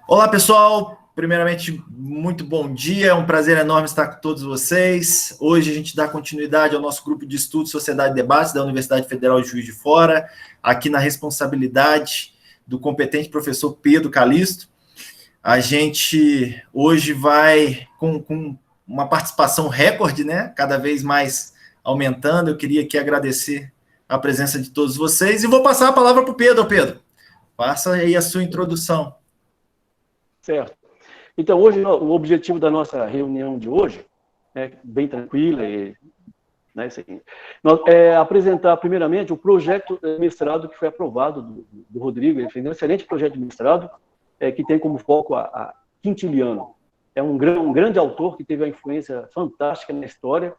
Olá, pessoal. Primeiramente, muito bom dia. É um prazer enorme estar com todos vocês. Hoje a gente dá continuidade ao nosso grupo de estudos Sociedade e Debates da Universidade Federal de Juiz de Fora, aqui na responsabilidade do competente professor Pedro Calixto. A gente hoje vai com uma participação recorde, né? Cada vez mais aumentando. Eu queria aqui agradecer a presença de todos vocês e vou passar a palavra para o Pedro. Pedro, faça aí a sua introdução. Certo. Então, hoje, o objetivo da nossa reunião de hoje é bem tranquila, né, é apresentar, primeiramente, o projeto de mestrado que foi aprovado do Rodrigo. Ele fez um excelente projeto de mestrado, que tem como foco a Quintiliano. É um grande autor que teve uma influência fantástica na história,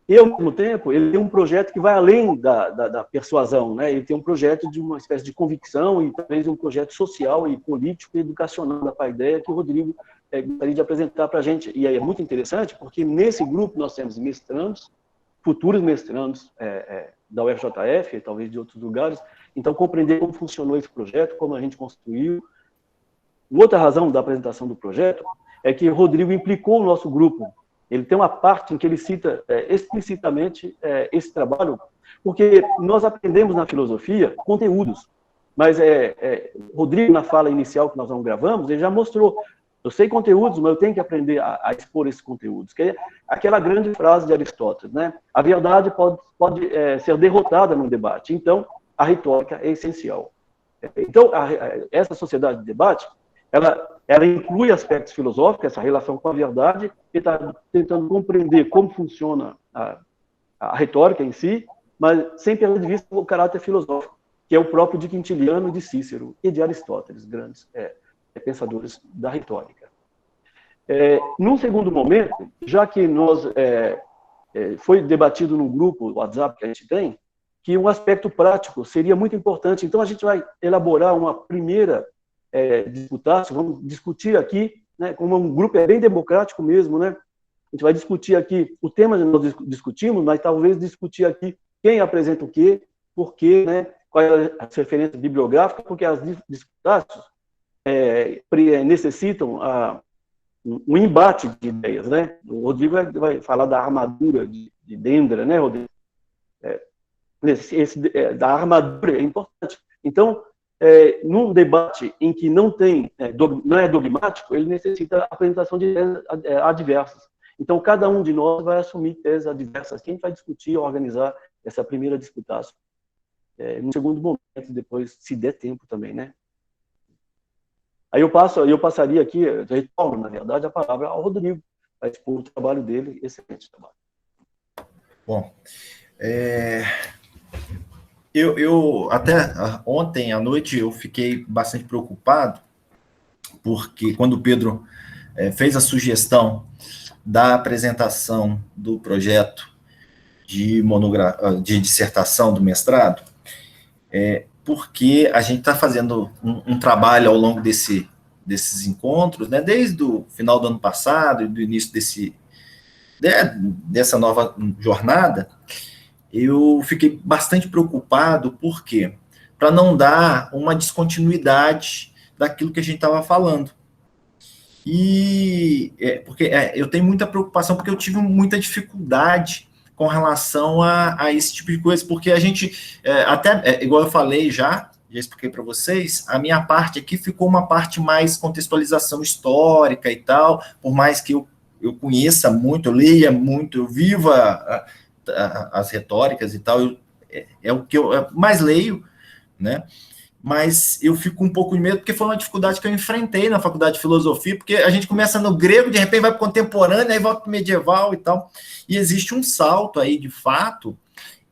e, ao mesmo tempo, ele tem um projeto que vai além da persuasão, né? Ele tem um projeto de uma espécie de convicção e talvez um projeto social e político e educacional da Paideia que o Rodrigo gostaria de apresentar para a gente. E aí é muito interessante, porque nesse grupo nós temos mestrandos, futuros mestrandos da UFJF, e talvez de outros lugares. Então, compreender como funcionou esse projeto, como a gente construiu. Outra razão da apresentação do projeto é que o Rodrigo implicou o nosso grupo. Ele tem uma parte em que ele cita explicitamente esse trabalho, porque nós aprendemos na filosofia conteúdos, mas Rodrigo, na fala inicial que nós não gravamos, ele já mostrou, eu sei conteúdos, mas eu tenho que aprender a expor esses conteúdos, que é aquela grande frase de Aristóteles, né? A verdade pode ser derrotada no debate, então a retórica é essencial. Então, essa sociedade de debate, ela inclui aspectos filosóficos, essa relação com a verdade, e está tentando compreender como funciona a retórica em si, mas sem perder de vista o caráter filosófico, que é o próprio de Quintiliano, de Cícero e de Aristóteles, grandes pensadores da retórica. Num segundo momento, já que foi debatido no grupo WhatsApp que a gente tem, que um aspecto prático seria muito importante, então a gente vai elaborar uma primeira disputar, vamos discutir aqui, né, como um grupo bem democrático mesmo, né? A gente vai discutir aqui o tema que nós discutimos, mas talvez discutir aqui quem apresenta o quê, por quê, né? Quais as referências bibliográficas, porque as disputácios necessitam um embate de ideias, né? O Rodrigo vai falar da armadura de Dendra, né, Rodrigo? Da armadura é importante. Então, num debate em que não é dogmático, ele necessita a apresentação de teses adversas. Então, cada um de nós vai assumir teses adversas. Quem vai discutir, organizar essa primeira disputáção? No segundo momento, depois, se der tempo também, né? Aí eu passaria aqui, eu retorno, na verdade, a palavra ao Rodrigo, para expor o trabalho dele, excelente trabalho. Bom, Eu até ontem à noite eu fiquei bastante preocupado, porque quando o Pedro fez a sugestão da apresentação do projeto de dissertação do mestrado, porque a gente está fazendo um trabalho ao longo desses encontros, né, desde o final do ano passado e do início dessa nova jornada. Eu fiquei bastante preocupado, por quê? Para não dar uma descontinuidade daquilo que a gente estava falando. E porque eu tenho muita preocupação, porque eu tive muita dificuldade com relação a esse tipo de coisa, porque a gente, igual eu falei já expliquei para vocês, a minha parte aqui ficou uma parte mais contextualização histórica e tal, por mais que eu conheça muito, eu leia muito, eu viva as retóricas e tal, é o que eu mais leio, né? Mas eu fico um pouco de medo, porque foi uma dificuldade que eu enfrentei na faculdade de filosofia, porque a gente começa no grego, de repente vai para o contemporâneo, aí volta para o medieval e tal, e existe um salto aí, de fato,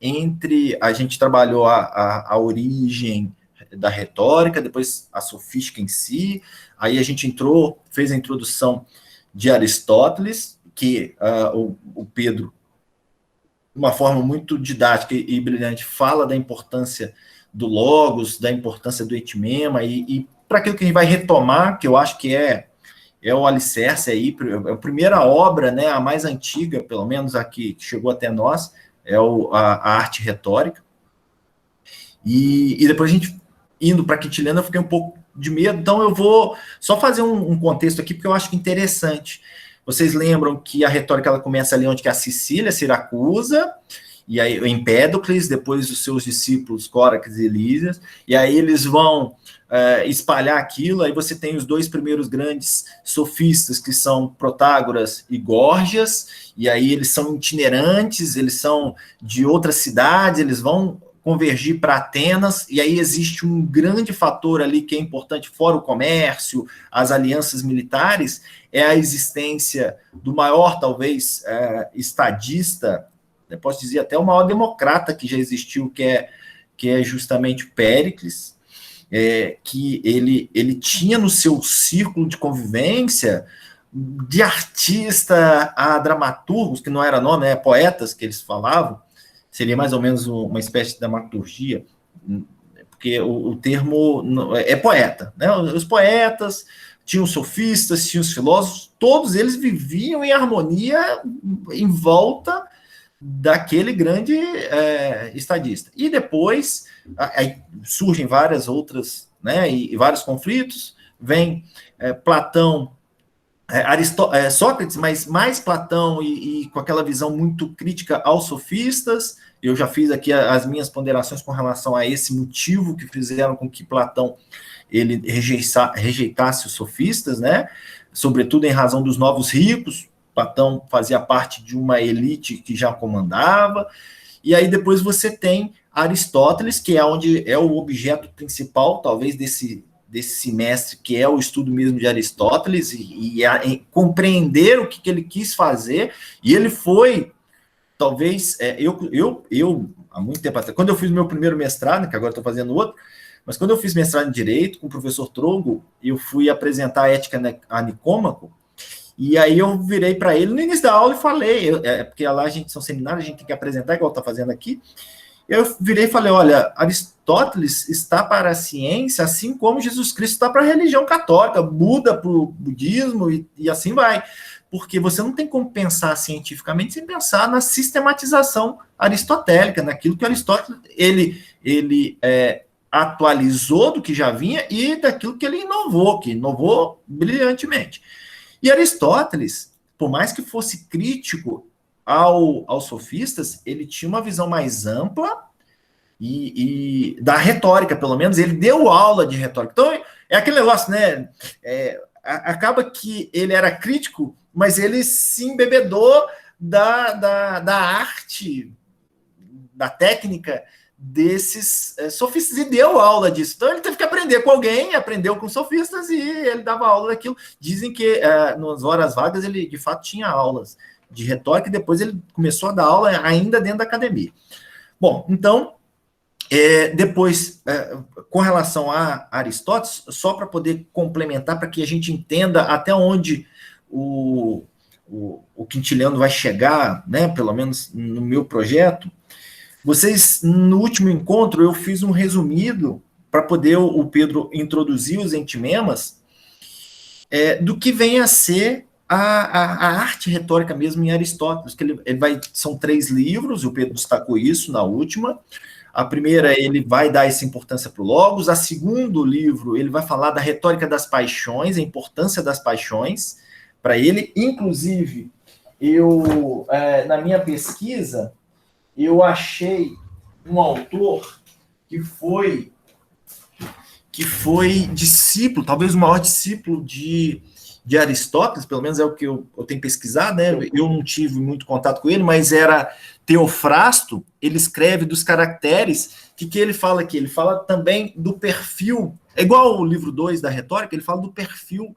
entre a gente trabalhou a origem da retórica, depois a sofística em si, aí a gente fez a introdução de Aristóteles, que o Pedro, de uma forma muito didática e brilhante, fala da importância do logos, da importância do etimema, e para aquilo que a gente vai retomar, que eu acho que é o alicerce aí, a primeira obra, né, a mais antiga, pelo menos aqui, que chegou até nós, a arte retórica, e depois a gente indo para Quintiliano, eu fiquei um pouco de medo, então eu vou só fazer um contexto aqui, porque eu acho interessante. Vocês lembram que a retórica ela começa ali onde que é a Sicília, Siracusa, e aí Empédocles, depois os seus discípulos Córax e Lísias, e aí eles vão espalhar aquilo, aí você tem os dois primeiros grandes sofistas, que são Protágoras e Górgias, e aí eles são itinerantes, eles são de outras cidades, eles vão convergir para Atenas, e aí existe um grande fator ali que é importante, fora o comércio, as alianças militares, é a existência do maior, talvez, estadista, eu posso dizer até o maior democrata que já existiu, que é justamente o Péricles, que ele tinha no seu círculo de convivência, de artista a dramaturgos, que não era nome, poetas que eles falavam, seria mais ou menos uma espécie de dramaturgia, porque o termo é poeta, né? Os poetas, tinham os sofistas, tinham os filósofos, todos eles viviam em harmonia em volta daquele grande estadista. E depois aí surgem várias outras, né, e vários conflitos, vem Platão, Sócrates, mas mais Platão e com aquela visão muito crítica aos sofistas. Eu já fiz aqui as minhas ponderações com relação a esse motivo que fizeram com que Platão ele rejeitasse os sofistas, né, sobretudo em razão dos novos ricos. Platão fazia parte de uma elite que já comandava, e aí depois você tem Aristóteles, que é onde é o objeto principal, talvez, desse semestre, que é o estudo mesmo de Aristóteles, e compreender o que ele quis fazer, e ele foi, talvez, eu há muito tempo atrás, quando eu fiz meu primeiro mestrado, que agora estou fazendo outro, mas quando eu fiz mestrado em Direito, com o professor Trogo, eu fui apresentar a Ética a Nicômaco, e aí eu virei para ele no início da aula e falei, porque lá a gente são seminários, a gente tem que apresentar, igual está fazendo aqui. Eu virei e falei, olha, Aristóteles está para a ciência, assim como Jesus Cristo está para a religião católica, Buda para o budismo e assim vai. Porque você não tem como pensar cientificamente sem pensar na sistematização aristotélica, naquilo que Aristóteles ele atualizou do que já vinha e daquilo que ele inovou brilhantemente. E Aristóteles, por mais que fosse crítico aos sofistas, ele tinha uma visão mais ampla e da retórica, pelo menos, ele deu aula de retórica. Então, é aquele negócio, né? Acaba que ele era crítico, mas ele se embebedou da arte, da técnica desses sofistas e deu aula disso. Então ele teve que aprender com alguém, aprendeu com sofistas e ele dava aula daquilo. Dizem que nas horas vagas ele de fato tinha aulas de retórica e depois ele começou a dar aula ainda dentro da academia. Bom, então depois com relação a Aristóteles, só para poder complementar, para que a gente entenda até onde o Quintiliano vai chegar, né, pelo menos no meu projeto. Vocês, no último encontro, eu fiz um resumido para poder o Pedro introduzir os entimemas do que vem a ser a arte retórica mesmo em Aristóteles, que são 3 livros, o Pedro destacou isso na última. A primeira, ele vai dar essa importância para o Logos. A segundo livro, ele vai falar da retórica das paixões, a importância das paixões para ele. Inclusive, eu, na minha pesquisa, eu achei um autor que foi discípulo, talvez o maior discípulo de Aristóteles, pelo menos é o que eu tenho pesquisado, né? Eu não tive muito contato com ele, mas era Teofrasto. Ele escreve dos caracteres, que ele fala aqui? Ele fala também do perfil, é igual o livro 2 da retórica, ele fala do perfil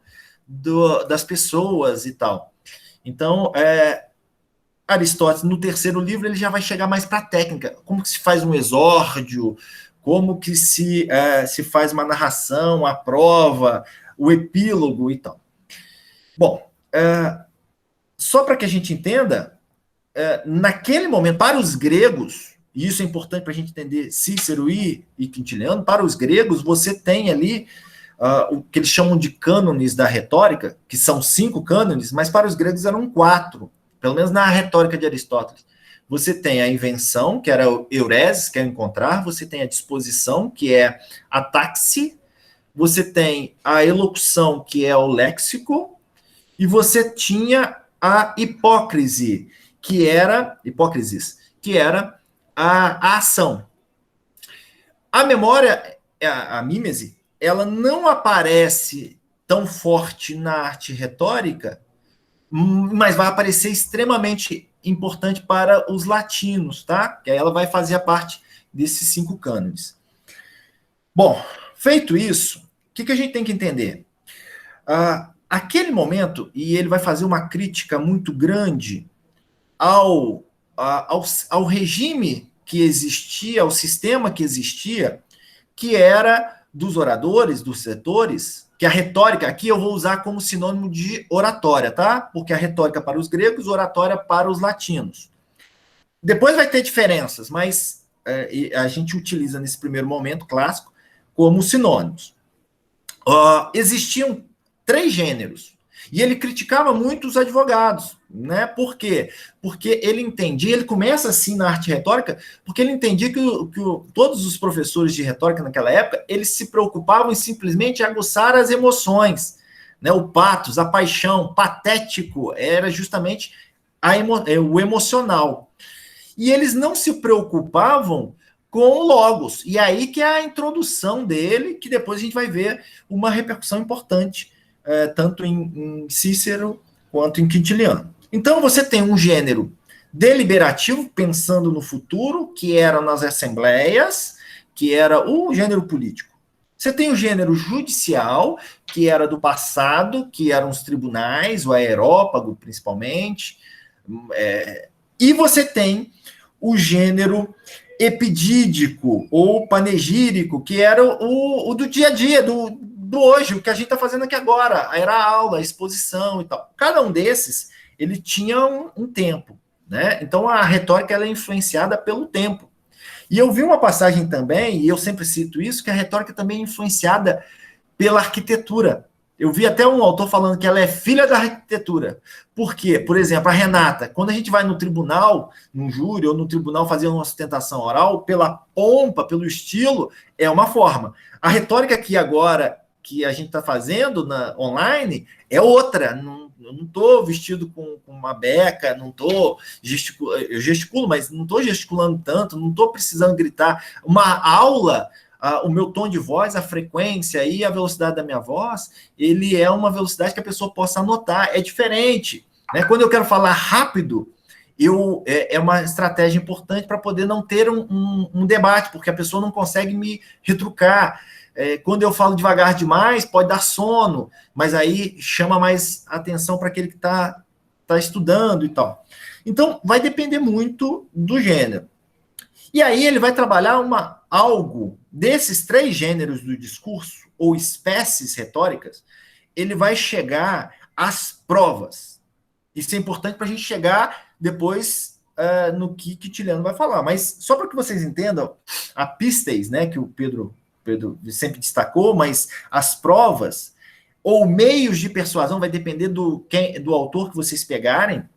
das pessoas e tal. Então, Aristóteles, no terceiro livro, ele já vai chegar mais para a técnica, como que se faz um exórdio, como que se faz uma narração, a prova, o epílogo e tal. Bom, só para que a gente entenda, naquele momento, para os gregos, e isso é importante para a gente entender Cícero e Quintiliano, para os gregos, você tem ali o que eles chamam de cânones da retórica, que são 5 cânones, mas para os gregos eram 4, pelo menos na retórica de Aristóteles. você tem a invenção, que era o euresis, que é encontrar, você tem a disposição, que é a taxe, você tem a elocução, que é o léxico, e você tinha a hipócrise, hipócrisis, que era a ação. A memória, a mímese, ela não aparece tão forte na arte retórica, mas vai aparecer extremamente importante para os latinos, tá? Que aí ela vai fazer a parte desses 5 cânones. Bom, feito isso, o que a gente tem que entender? Aquele momento, e ele vai fazer uma crítica muito grande ao regime que existia, ao sistema que existia, que era dos oradores, dos setores, que a retórica, aqui eu vou usar como sinônimo de oratória, tá? Porque a retórica para os gregos, oratória para os latinos. Depois vai ter diferenças, mas a gente utiliza nesse primeiro momento clássico como sinônimos. Existiam 3 gêneros, e ele criticava muito os advogados, né? Por quê? Porque ele entendia, ele começa assim na arte retórica, porque ele entendia que todos os professores de retórica naquela época, eles se preocupavam em simplesmente aguçar as emoções, né? O patos, a paixão, patético, era justamente o emocional. E eles não se preocupavam com o logos, e aí que é a introdução dele, que depois a gente vai ver uma repercussão importante, tanto em Cícero quanto em Quintiliano. Então você tem um gênero deliberativo, pensando no futuro, que era nas assembleias, que era o gênero político. Você tem o gênero judicial, que era do passado, que eram os tribunais, o aerópago principalmente, e você tem o gênero epidídico ou panegírico, que era o do dia a dia, do hoje, o que a gente está fazendo aqui agora, era a aula, a exposição e tal. Cada um desses, ele tinha um tempo, né? Então, a retórica ela é influenciada pelo tempo. E eu vi uma passagem também, e eu sempre cito isso, que a retórica também é influenciada pela arquitetura. Eu vi até um autor falando que ela é filha da arquitetura. Por quê? Por exemplo, a Renata, quando a gente vai no tribunal, no júri, ou no tribunal fazer uma sustentação oral, pela pompa, pelo estilo, é uma forma. A retórica aqui agora, que a gente está fazendo online, é outra. Eu não estou vestido com uma beca, não estou eu gesticulo, mas não estou gesticulando tanto, não estou precisando gritar. Uma aula, o meu tom de voz, a frequência e a velocidade da minha voz, ele é uma velocidade que a pessoa possa anotar, é diferente. Né? Quando eu quero falar rápido, é uma estratégia importante para poder não ter um debate, porque a pessoa não consegue me retrucar. Quando eu falo devagar demais, pode dar sono, mas aí chama mais atenção para aquele que está estudando e tal. Então, vai depender muito do gênero. E aí ele vai trabalhar algo desses 3 gêneros do discurso, ou espécies retóricas, ele vai chegar às provas. Isso é importante para a gente chegar depois no que Quintiliano vai falar. Mas só para que vocês entendam, a pistes, né, que o Pedro sempre destacou, mas as provas ou meios de persuasão, vai depender do autor que vocês pegarem,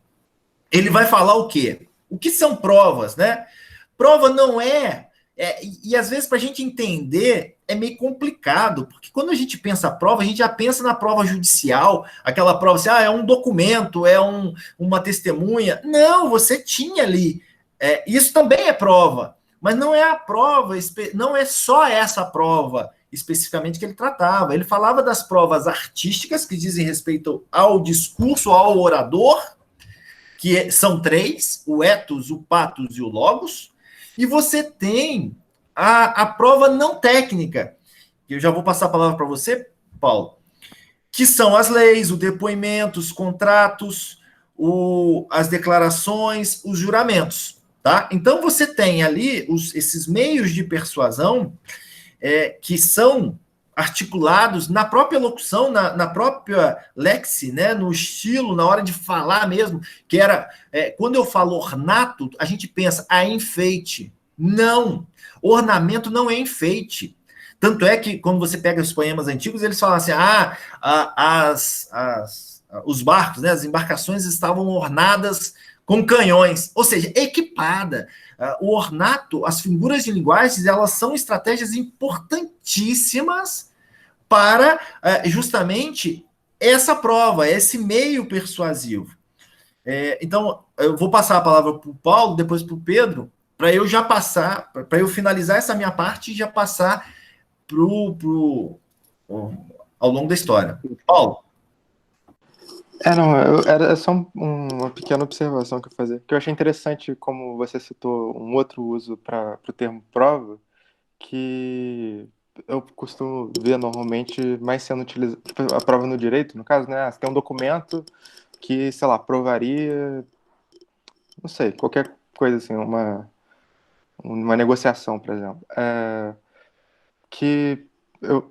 ele vai falar o quê? O que são provas, né? Prova não e às vezes para a gente entender é meio complicado, porque quando a gente pensa prova, a gente já pensa na prova judicial, aquela prova assim, é um documento, é uma testemunha. Não, você tinha ali. Isso também é prova. Mas não é a prova, não é só essa prova especificamente que ele tratava. Ele falava das provas artísticas, que dizem respeito ao discurso, ao orador, que são 3, o ethos, o pathos e o logos, e você tem a prova não técnica, que eu já vou passar a palavra para você, Paulo, que são as leis, o depoimento, os contratos, as declarações, os juramentos. Tá? Então, você tem ali esses meios de persuasão que são articulados na própria locução, na própria lexi, né? No estilo, na hora de falar mesmo, que era... quando eu falo ornato, a gente pensa, enfeite. Não! Ornamento não é enfeite. Tanto é que, quando você pega os poemas antigos, eles falam assim, os barcos, né? As embarcações estavam ornadas com canhões, ou seja, equipada. O ornato, as figuras de linguagens, elas são estratégias importantíssimas para justamente essa prova, esse meio persuasivo. Então, eu vou passar a palavra para o Paulo, depois para o Pedro, para eu já passar, para eu finalizar essa minha parte e já passar ao longo da história. Paulo? Era só uma pequena observação que eu fazer, que eu achei interessante como você citou um outro uso para o termo prova, que eu costumo ver normalmente mais sendo utilizado, tipo, a prova no direito, no caso, né? Você tem um documento que, sei lá, provaria, não sei, qualquer coisa assim, uma negociação, por exemplo, que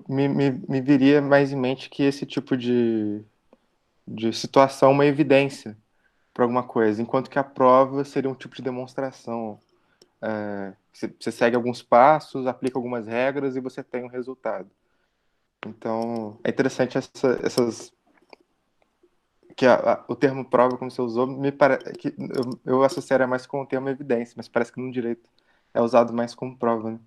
me viria mais em mente que esse tipo de situação é uma evidência para alguma coisa, enquanto que a prova seria um tipo de demonstração. Você segue alguns passos, aplica algumas regras e você tem um resultado. Então, é interessante essas... que o termo prova, como você usou, me parece que eu associaria mais com o termo evidência, mas parece que no direito é usado mais como prova, né?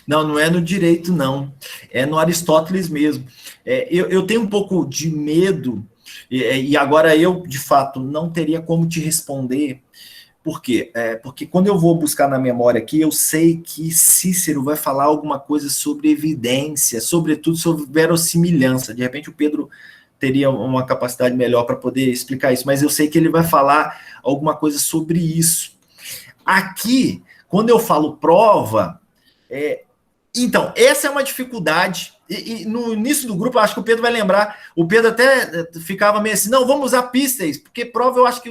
Não é no direito, não. É no Aristóteles mesmo. Eu tenho um pouco de medo, e agora eu, de fato, não teria como te responder. Por quê? Porque quando eu vou buscar na memória aqui, eu sei que Cícero vai falar alguma coisa sobre evidência, sobretudo sobre verossimilhança. De repente o Pedro teria uma capacidade melhor para poder explicar isso, mas eu sei que ele vai falar alguma coisa sobre isso. Aqui, quando eu falo prova, então, essa é uma dificuldade, e no início do grupo, eu acho que o Pedro vai lembrar, o Pedro até ficava meio assim, não, vamos usar pistas, porque prova eu acho que...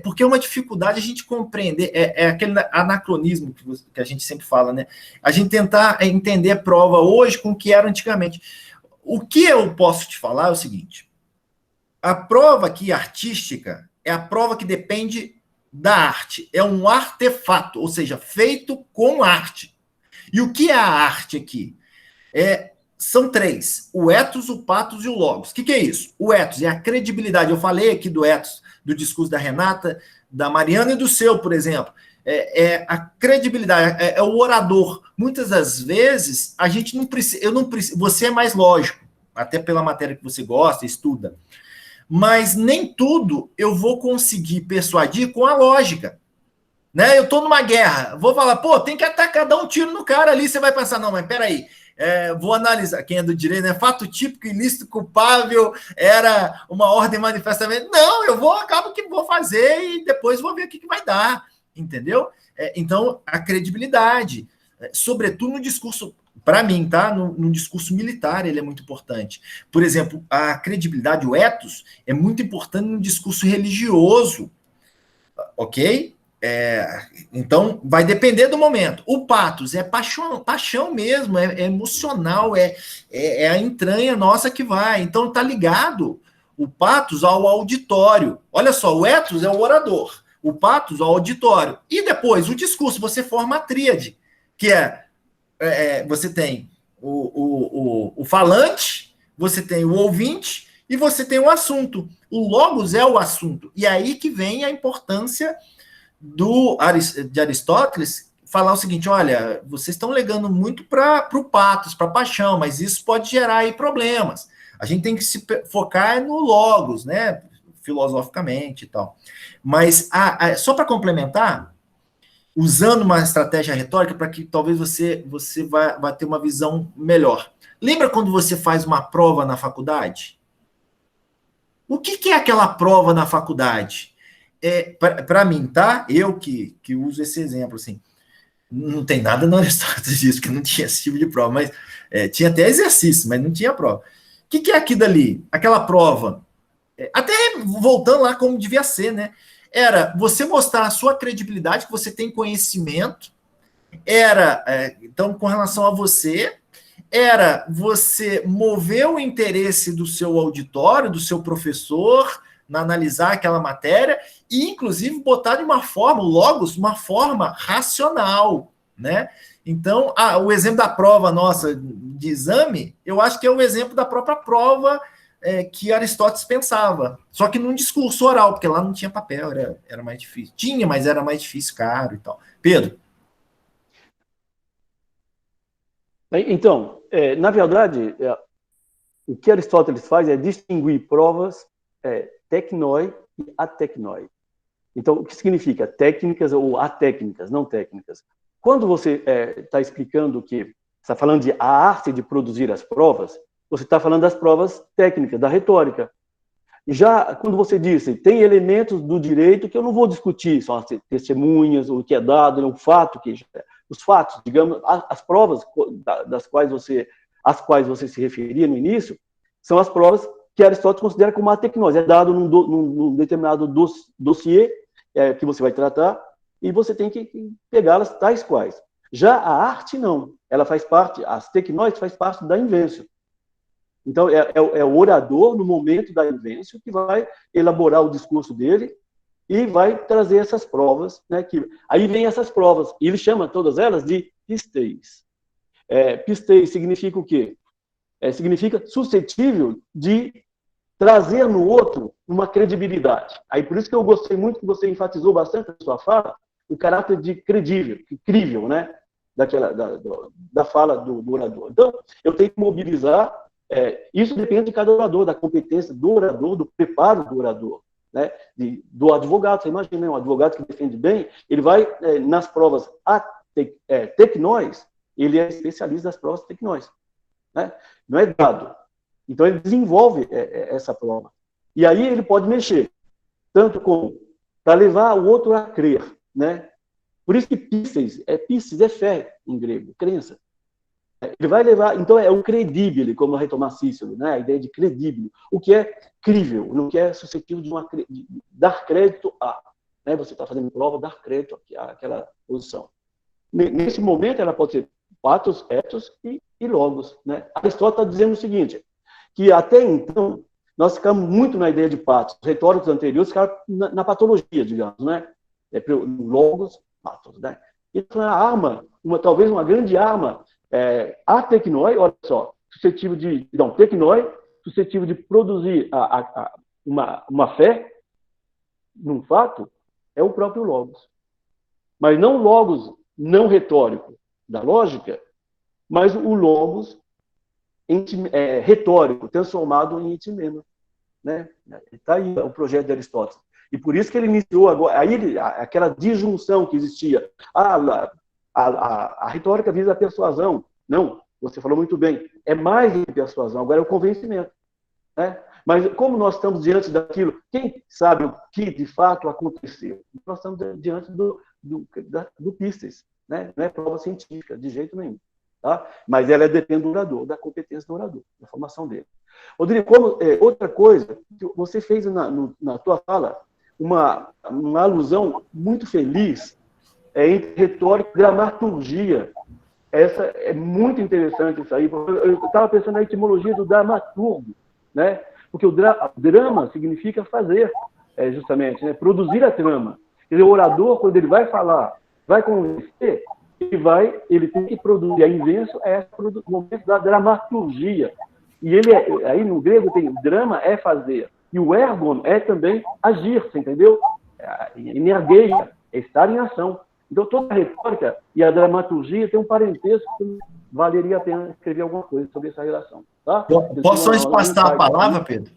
porque é uma dificuldade a gente compreender, aquele anacronismo que a gente sempre fala, né? A gente tentar entender a prova hoje com o que era antigamente. O que eu posso te falar é o seguinte, a prova aqui artística é a prova que depende da arte, é um artefato, ou seja, feito com arte. E o que é a arte aqui? São três: o ethos, o pathos e o logos. O que é isso? O ethos é a credibilidade. Eu falei aqui do ethos, do discurso da Renata, da Mariana e do seu, por exemplo. A credibilidade, é o orador. Muitas das vezes, a gente não precisa... Você é mais lógico, até pela matéria que você gosta, estuda. Mas nem tudo eu vou conseguir persuadir com a lógica. Né? Eu estou numa guerra, vou falar, tem que atacar, dar um tiro no cara ali, você vai pensar, não, mas peraí, vou analisar, quem é do direito, né? Fato típico, ilícito, culpável, era uma ordem manifestamente, não, acabo que vou fazer e depois vou ver o que vai dar, entendeu? Então, a credibilidade, sobretudo no discurso, para mim, tá? No discurso militar, ele é muito importante. Por exemplo, a credibilidade, o ethos, é muito importante no discurso religioso, ok? Então, vai depender do momento. O pathos é paixão mesmo, é emocional, é a entranha nossa que vai. Então, tá ligado o pathos ao auditório. Olha só, o ethos é o orador, o pathos ao auditório. E depois, o discurso, você forma a tríade, que você tem o falante, você tem o ouvinte e você tem o assunto. O logos é o assunto. E aí que vem a importância de Aristóteles falar o seguinte: olha, vocês estão legando muito para o pathos, para a paixão, mas isso pode gerar aí problemas. A gente tem que se focar no logos, né, filosoficamente e tal. Mas só para complementar, usando uma estratégia retórica para que talvez você vai ter uma visão melhor. Lembra quando você faz uma prova na faculdade? O que é aquela prova na faculdade? Para mim, tá? Eu que uso esse exemplo, assim, não tem nada no Aristóteles disso, que não tinha esse tipo de prova, mas tinha até exercício, mas não tinha prova. O que é aquilo ali? Aquela prova, até voltando lá como devia ser, né? Era você mostrar a sua credibilidade, que você tem conhecimento, então, com relação a você, era você mover o interesse do seu auditório, do seu professor, na analisar aquela matéria e, inclusive, botar de uma forma, logos, uma forma racional, né? Então, o exemplo da prova nossa de exame, eu acho que é o exemplo da própria prova que Aristóteles pensava. Só que num discurso oral, porque lá não tinha papel, era mais difícil. Tinha, mas era mais difícil, caro e tal. Pedro? Então, na verdade, o que Aristóteles faz é distinguir provas tecnoi e atecnoi. Então, o que significa técnicas ou atécnicas, não técnicas? Quando você está explicando que está falando de a arte de produzir as provas, você está falando das provas técnicas, da retórica. Já quando você diz, tem elementos do direito que eu não vou discutir, são as testemunhas, o que é dado, o fato que os fatos, digamos, as provas às quais você se referia no início, são as provas que Aristóteles considera como a tecnose. É dado num determinado dossiê que você vai tratar, e você tem que pegá-las tais quais. Já a arte, não. Ela faz parte, as tecnoses faz parte da invêncio. Então, é o orador, no momento da invêncio, que vai elaborar o discurso dele e vai trazer essas provas. Né, aí vem essas provas, e ele chama todas elas de pisteis. Pisteis significa o quê? Significa suscetível de trazer no outro uma credibilidade. Aí por isso que eu gostei muito que você enfatizou bastante na sua fala o caráter de crível, né? Da fala do orador. Então, eu tenho que mobilizar, isso depende de cada orador, da competência do orador, do preparo do orador, né? Do advogado. Você imagina, um advogado que defende bem, ele vai nas provas tecnóis, ele é especialista nas provas tecnóis, né? Não é dado. Então, ele desenvolve essa prova. E aí ele pode mexer, tanto como para levar o outro a crer, né? Por isso que pistes é fé em grego, crença. Ele vai levar, então é o credível, como retomar Cícero, né? A ideia de credível. O que é crível, no que é suscetível de dar crédito a. Né? Você está fazendo prova, dar crédito àquela posição. Nesse momento, ela pode ser patos, ethos e logos. Né? Aristóteles está dizendo o seguinte, que até então, nós ficamos muito na ideia de patos. Os retóricos anteriores ficaram na patologia, digamos, né? Logos, patos, né? Então, a arma, talvez uma grande arma, a tecnoi, olha só, suscetível de produzir uma fé num fato, é o próprio logos. Mas não o logos não retórico da lógica, mas o logos retórico, transformado em etimema. Né? Está aí o projeto de Aristóteles. E por isso que ele iniciou agora, aquela disjunção que existia. A retórica visa a persuasão. Não, você falou muito bem. É mais do que persuasão, agora é o convencimento. Né? Mas como nós estamos diante daquilo, quem sabe o que de fato aconteceu? Nós estamos diante do pistes. Né? Não é prova científica, de jeito nenhum. Tá? Mas ela depende do orador, da competência do orador, da formação dele. Rodrigo, outra coisa, você fez na tua fala uma alusão muito feliz entre retórica e dramaturgia. Essa é muito interessante isso aí. Eu estava pensando na etimologia do dramaturgo, né? Porque o drama significa fazer, justamente, né? Produzir a trama. Quer dizer, o orador, quando ele vai falar, vai convencer, ele tem que produzir. A invêncio é o momento da dramaturgia. E aí no grego tem drama é fazer. E o ergon é também agir, você entendeu? Energeia, é estar em ação. Então toda a retórica e a dramaturgia tem um parentesco que valeria a pena escrever alguma coisa sobre essa relação. Tá? Posso só espaçar a palavra, Pedro?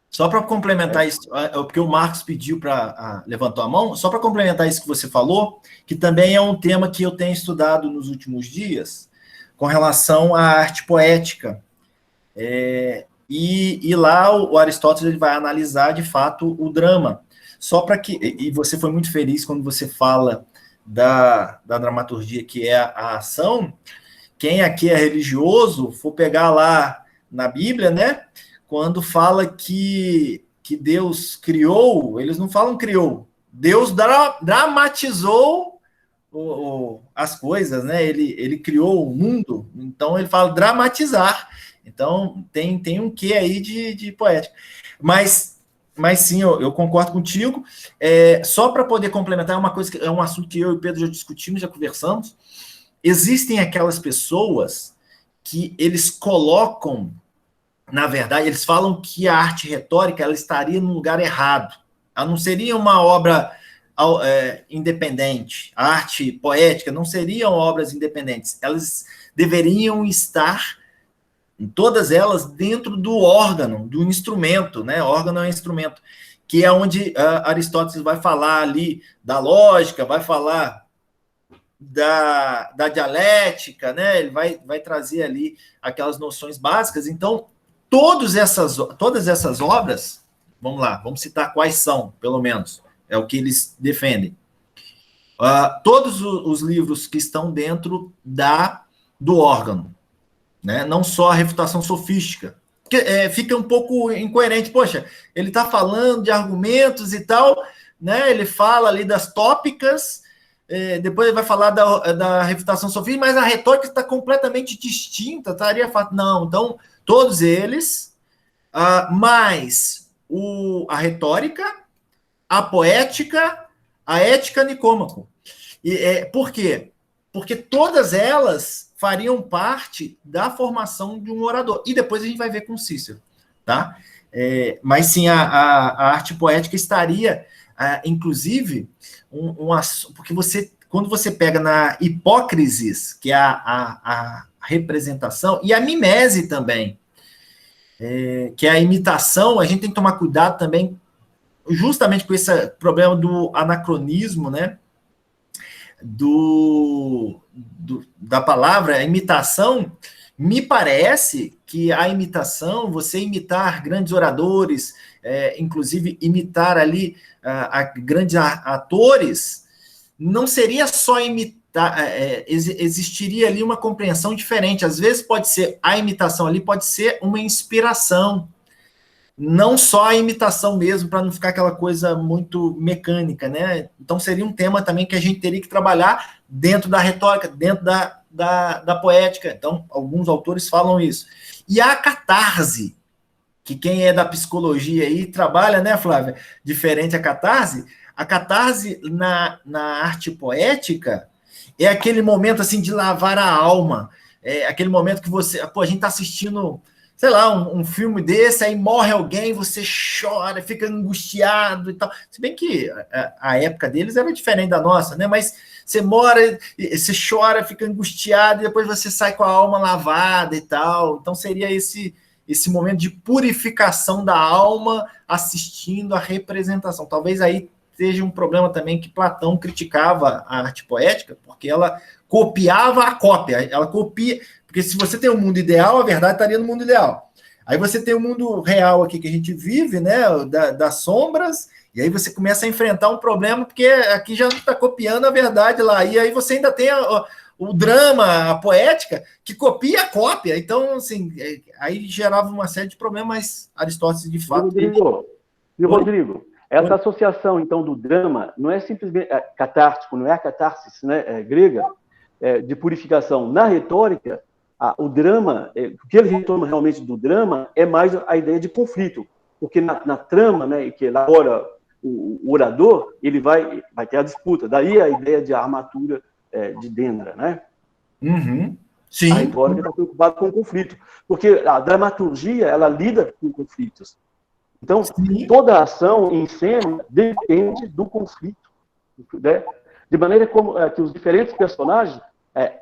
Só para complementar isso, porque o Marcos pediu levantou a mão, só para complementar isso que você falou, que também é um tema que eu tenho estudado nos últimos dias, com relação à arte poética. E lá o Aristóteles ele vai analisar, de fato, o drama. Só para que... E você foi muito feliz quando você fala da dramaturgia, que é a ação. Quem aqui é religioso, for pegar lá na Bíblia, né? Quando fala que Deus criou, eles não falam criou. Deus dramatizou as coisas, né? Ele criou o mundo, então ele fala dramatizar. Então tem um quê aí de poética. Mas sim, eu concordo contigo. Só para poder complementar, uma coisa que é um assunto que eu e o Pedro já discutimos, já conversamos. Existem aquelas pessoas que eles colocam na verdade, eles falam que a arte retórica ela estaria no lugar errado. Ela não seria uma obra independente. A arte poética não seriam obras independentes. Elas deveriam estar, todas elas, dentro do órgão, do instrumento, né? Órgão é um instrumento, que é onde Aristóteles vai falar ali da lógica, vai falar da dialética, né? Ele vai trazer ali aquelas noções básicas. Então, todas essas obras, vamos lá, vamos citar quais são, pelo menos, é o que eles defendem. Todos os livros que estão dentro do órgão, né? Não só a refutação sofística, porque fica um pouco incoerente. Poxa, ele está falando de argumentos e tal, né? Ele fala ali das tópicas, depois ele vai falar da refutação sofística, mas a retórica está completamente distinta, estaria fato. Não, então, todos eles, mais a retórica, a poética, a ética Nicômaco. Por quê? Porque todas elas fariam parte da formação de um orador. E depois a gente vai ver com Cícero, tá? Mas sim, a arte poética estaria, inclusive, porque quando você pega na hipócrisis, que é a representação, e a mimese também, que é a imitação, a gente tem que tomar cuidado também, justamente com esse problema do anacronismo, né? Da palavra, a imitação. Me parece que a imitação, você imitar grandes oradores, inclusive imitar ali grandes atores, não seria só imitar, existiria ali uma compreensão diferente. Às vezes a imitação ali pode ser uma inspiração, não só a imitação mesmo, para não ficar aquela coisa muito mecânica, né? Então seria um tema também que a gente teria que trabalhar dentro da retórica, dentro da poética. Então, alguns autores falam isso. E a catarse, que quem é da psicologia aí trabalha, né, Flávia? Diferente a catarse na arte poética é aquele momento assim de lavar a alma, aquele momento que a gente está assistindo, sei lá, um filme desse, aí morre alguém, você chora, fica angustiado e tal. Se bem que a época deles era diferente da nossa, né? Mas você você chora, fica angustiado, e depois você sai com a alma lavada e tal. Então seria esse momento de purificação da alma assistindo a representação. Talvez aí seja um problema também que Platão criticava a arte poética, porque ela copiava a cópia. Ela copia... Porque se você tem um mundo ideal, a verdade estaria no mundo ideal. Aí você tem o mundo real aqui que a gente vive, né, das sombras, e aí você começa a enfrentar um problema, porque aqui já está copiando a verdade lá. E aí você ainda tem o drama, a poética, que copia a cópia. Então, assim, aí gerava uma série de problemas, mas Aristóteles, de fato... Rodrigo, essa associação, então, do drama não é simplesmente catártico, não é a catarsis, né, grega, de purificação. Na retórica, o drama, o que ele retoma realmente do drama é mais a ideia de conflito, porque na trama, né, que elabora o orador, ele vai ter a disputa. Daí a ideia de armatura de Dendra, né? Uhum. Sim. A retórica está preocupada com o conflito, porque a dramaturgia, ela lida com conflitos. Então, sim, toda a ação em cena depende do conflito, né? De maneira como que os diferentes personagens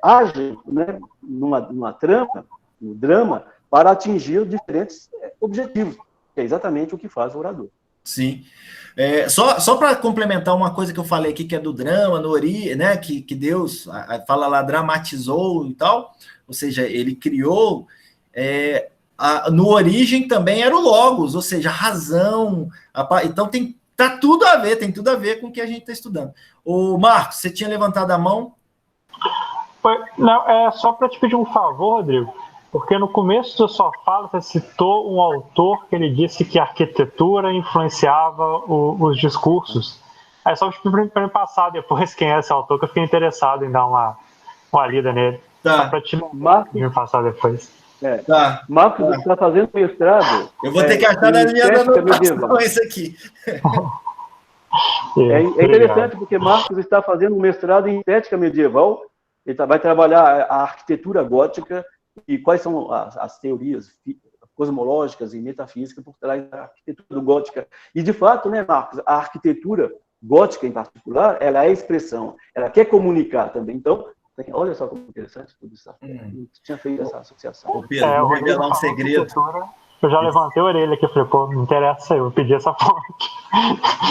agem, né, numa trama, no drama, para atingir diferentes objetivos, que é exatamente o que faz o orador. Sim. Só para complementar uma coisa que eu falei aqui, que é do drama, né, que Deus fala lá, dramatizou e tal, ou seja, ele criou, no origem também era o logos, ou seja, a razão, então tem tudo a ver com o que a gente está estudando. O Marcos, você tinha levantado a mão? Não, é só para te pedir um favor, Rodrigo, porque no começo da sua fala você citou um autor que ele disse que a arquitetura influenciava os discursos. É só para me passar depois quem é esse autor, que eu fiquei interessado em dar uma lida nele. Tá. Só para te me passar depois. Tá. Marcos está fazendo mestrado. Eu vou ter que achar na minha anotação isso aqui. É interessante porque Marcos está fazendo um mestrado em estética medieval. Ele vai trabalhar a arquitetura gótica e quais são as teorias cosmológicas e metafísicas por trás da arquitetura gótica. E, de fato, né, Marcos, a arquitetura gótica, em particular, ela é expressão, ela quer comunicar também. Então, olha só como interessante tudo isso. Não tinha feito essa associação. Ô Pedro, vou revelar um segredo. Eu já levantei a orelha aqui, falei, pô, me interessa eu pedi essa fonte.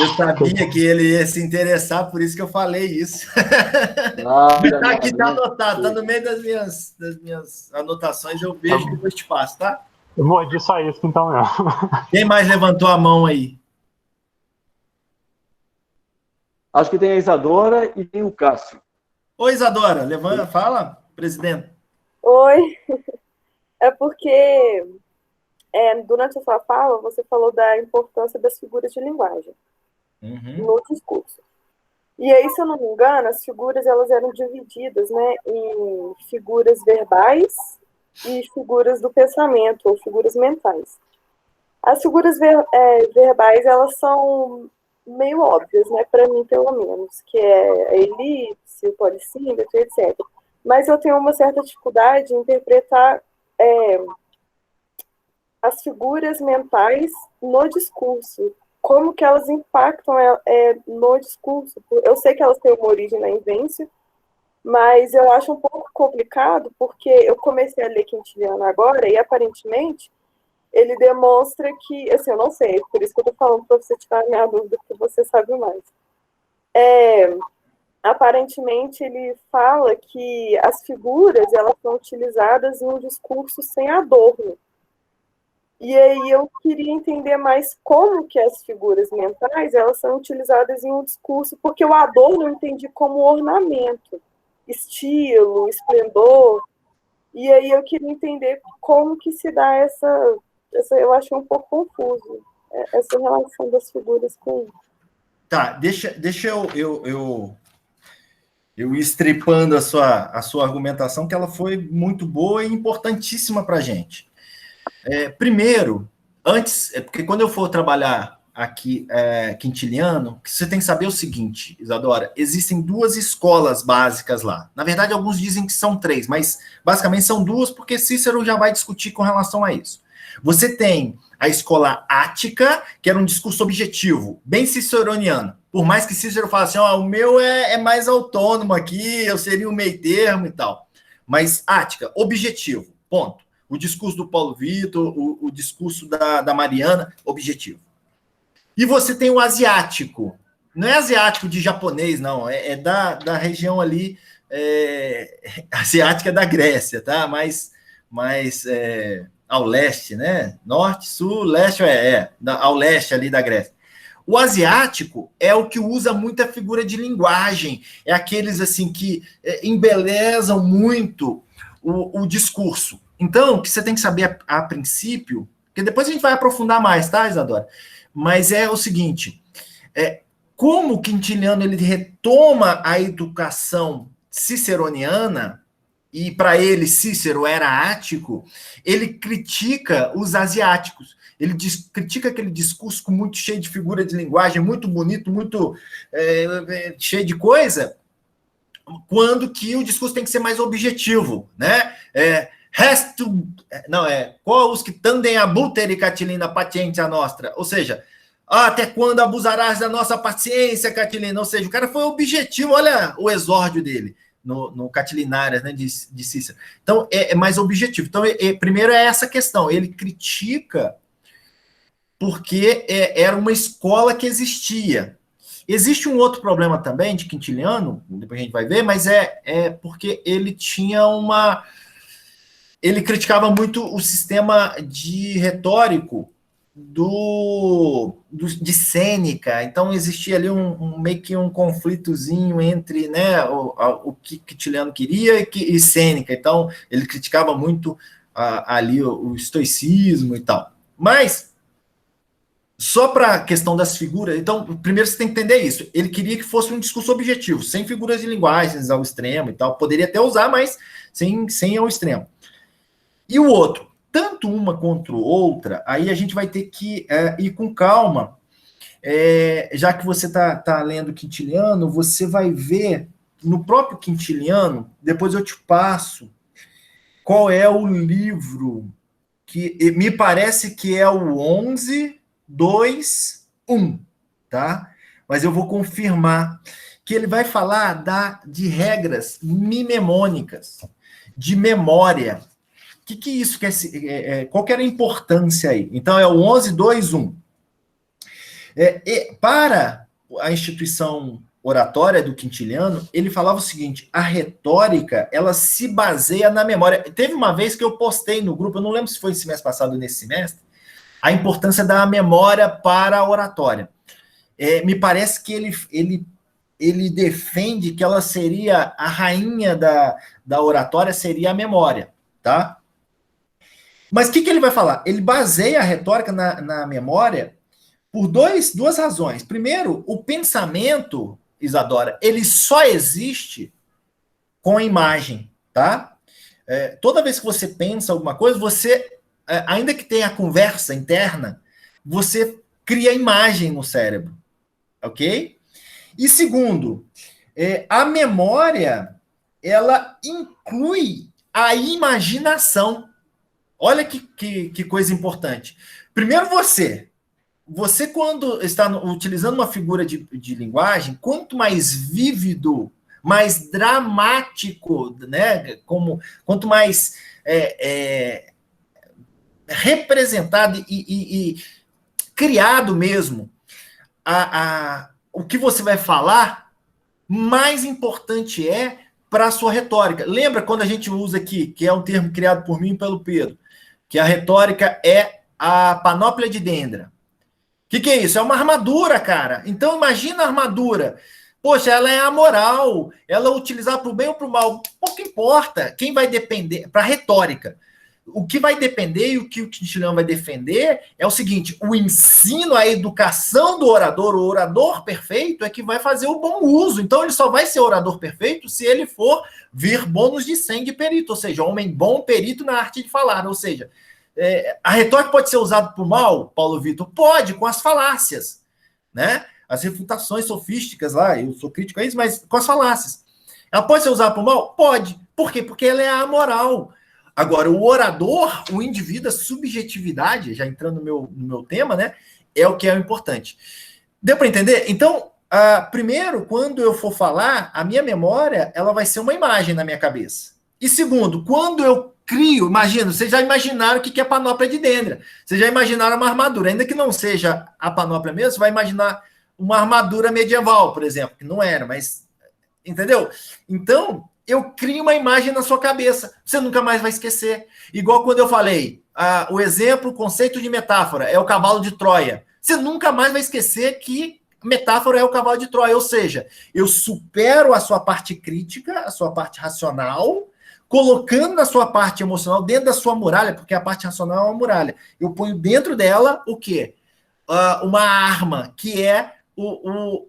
Eu sabia que ele ia se interessar, por isso que eu falei isso. Tá aqui, tá anotado, tá no meio das minhas anotações, eu vejo e depois te passo, tá? Eu mordi só isso, então não. Quem mais levantou a mão aí? Acho que tem a Isadora e tem o Cássio. Oi, Isadora, levanta, fala, presidente. Oi, é porque durante a sua fala você falou da importância das figuras de linguagem no discurso. E aí, se eu não me engano, as figuras elas eram divididas, né, em figuras verbais e figuras do pensamento, ou figuras mentais. As figuras verbais, elas são meio óbvias, né, para mim, pelo menos, que é a elipse, o polissímetro, etc. Mas eu tenho uma certa dificuldade em interpretar as figuras mentais no discurso, como que elas impactam no discurso. Eu sei que elas têm uma origem na invência, mas eu acho um pouco complicado, porque eu comecei a ler Quintiliano agora, e aparentemente ele demonstra que, assim, eu não sei, por isso que eu estou falando para você tirar a minha dúvida, porque você sabe mais. Aparentemente ele fala que as figuras, elas são utilizadas em um discurso sem adorno. E aí eu queria entender mais como que as figuras mentais, elas são utilizadas em um discurso, porque o adorno eu entendi como ornamento, estilo, esplendor, e aí eu queria entender como que se dá essa eu achei um pouco confuso, essa relação das figuras com... Tá, deixa eu ir estripando a sua argumentação, que ela foi muito boa e importantíssima para a gente. Primeiro, antes, porque quando eu for trabalhar aqui Quintiliano, você tem que saber o seguinte, Isadora, existem duas escolas básicas lá. Na verdade, alguns dizem que são 3, mas basicamente são 2, porque Cícero já vai discutir com relação a isso. Você tem a escola ática, que era um discurso objetivo, bem ciceroniano. Por mais que Cícero fale assim, o meu é mais autônomo aqui, eu seria um meio termo e tal. Mas ática, objetivo, ponto. O discurso do Paulo Vitor, o discurso da Mariana, objetivo. E você tem o asiático. Não é asiático de japonês, não. É da região ali, asiática da Grécia, tá? Mais ao leste, né? Norte, sul, leste, ao leste ali da Grécia. O asiático é o que usa muita figura de linguagem. É aqueles, assim, que embelezam muito o discurso. Então, o que você tem que saber a princípio, porque depois a gente vai aprofundar mais, tá, Isadora? Mas é o seguinte, como o Quintiliano ele retoma a educação ciceroniana, e para ele Cícero era ático, ele critica os asiáticos, ele critica aquele discurso com muito cheio de figura de linguagem, muito bonito, muito cheio de coisa, quando que o discurso tem que ser mais objetivo, né? Qual os que tendem a butere Catilina paciência nostra, ou seja, até quando abusarás da nossa paciência, Catilina, ou seja, o cara foi objetivo, olha o exórdio dele no Catilinárias, né, de Cícero. Então, é mais objetivo. Então, primeiro é essa questão, ele critica porque era uma escola que existia. Existe um outro problema também de Quintiliano, depois a gente vai ver, mas porque ele tinha ele criticava muito o sistema de retórico de Sêneca, então existia ali meio que um conflitozinho entre, né, o que Quintiliano queria e Sêneca, então ele criticava muito ali o estoicismo e tal. Mas, só para a questão das figuras, então, primeiro você tem que entender isso, ele queria que fosse um discurso objetivo, sem figuras de linguagens ao extremo e tal, poderia até usar, mas sem ao extremo. E o outro, tanto uma quanto outra, aí a gente vai ter que ir com calma, já que você está lendo Quintiliano, você vai ver no próprio Quintiliano, depois eu te passo qual é o livro que me parece que é o 11, 2, 1, tá? Mas eu vou confirmar que ele vai falar de regras mnemônicas, de memória. O que isso quer dizer? Qual que era a importância aí? Então, é o 11, 2, 1. Para a instituição oratória do Quintiliano, ele falava o seguinte: a retórica, ela se baseia na memória. Teve uma vez que eu postei no grupo, eu não lembro se foi semestre passado ou nesse semestre, a importância da memória para a oratória. Me parece que ele defende que ela seria a rainha da oratória, seria a memória, tá? Mas o que ele vai falar? Ele baseia a retórica na memória por duas razões. Primeiro, o pensamento, Isadora, ele só existe com a imagem, tá? Toda vez que você pensa alguma coisa, você, ainda que tenha conversa interna, você cria imagem no cérebro, ok? E segundo, a memória, ela inclui a imaginação. Olha que coisa importante. Primeiro você quando está utilizando uma figura de linguagem, quanto mais vívido, mais dramático, né? Quanto mais representado e criado mesmo o que você vai falar, mais importante é para a sua retórica. Lembra quando a gente usa aqui, que é um termo criado por mim e pelo Pedro, que a retórica é a panóplia de Dendra. O que é isso? É uma armadura, cara. Então, imagina a armadura. Poxa, ela é amoral. Ela é utilizada para o bem ou para o mal. Pouco importa. Quem vai depender... Para a retórica. O que vai depender e o que o Quintiliano vai defender é o seguinte: o ensino, a educação do orador, o orador perfeito, é que vai fazer o bom uso. Então, ele só vai ser orador perfeito se ele for vir bônus de 100 de perito, ou seja, homem bom perito na arte de falar. Ou seja, a retórica pode ser usada para o mal, Paulo Vitor? Pode, com as falácias, né? As refutações sofísticas lá, eu sou crítico a isso, mas com as falácias. Ela pode ser usada para o mal? Pode. Por quê? Porque ela é amoral. Agora, o orador, o indivíduo, a subjetividade, já entrando no meu tema, né? É o que é o importante. Deu para entender? Então, primeiro, quando eu for falar, a minha memória, ela vai ser uma imagem na minha cabeça. E segundo, quando eu crio, imagina, vocês já imaginaram o que é a panóplia de Dendra. Vocês já imaginaram uma armadura. Ainda que não seja a panóplia mesmo, você vai imaginar uma armadura medieval, por exemplo, que não era, mas... Entendeu? Então, eu crio uma imagem na sua cabeça. Você nunca mais vai esquecer. Igual quando eu falei, o exemplo, o conceito de metáfora é o cavalo de Troia. Você nunca mais vai esquecer que metáfora é o cavalo de Troia. Ou seja, eu supero a sua parte crítica, a sua parte racional, colocando a sua parte emocional dentro da sua muralha, porque a parte racional é uma muralha. Eu ponho dentro dela o quê? Uma arma, que é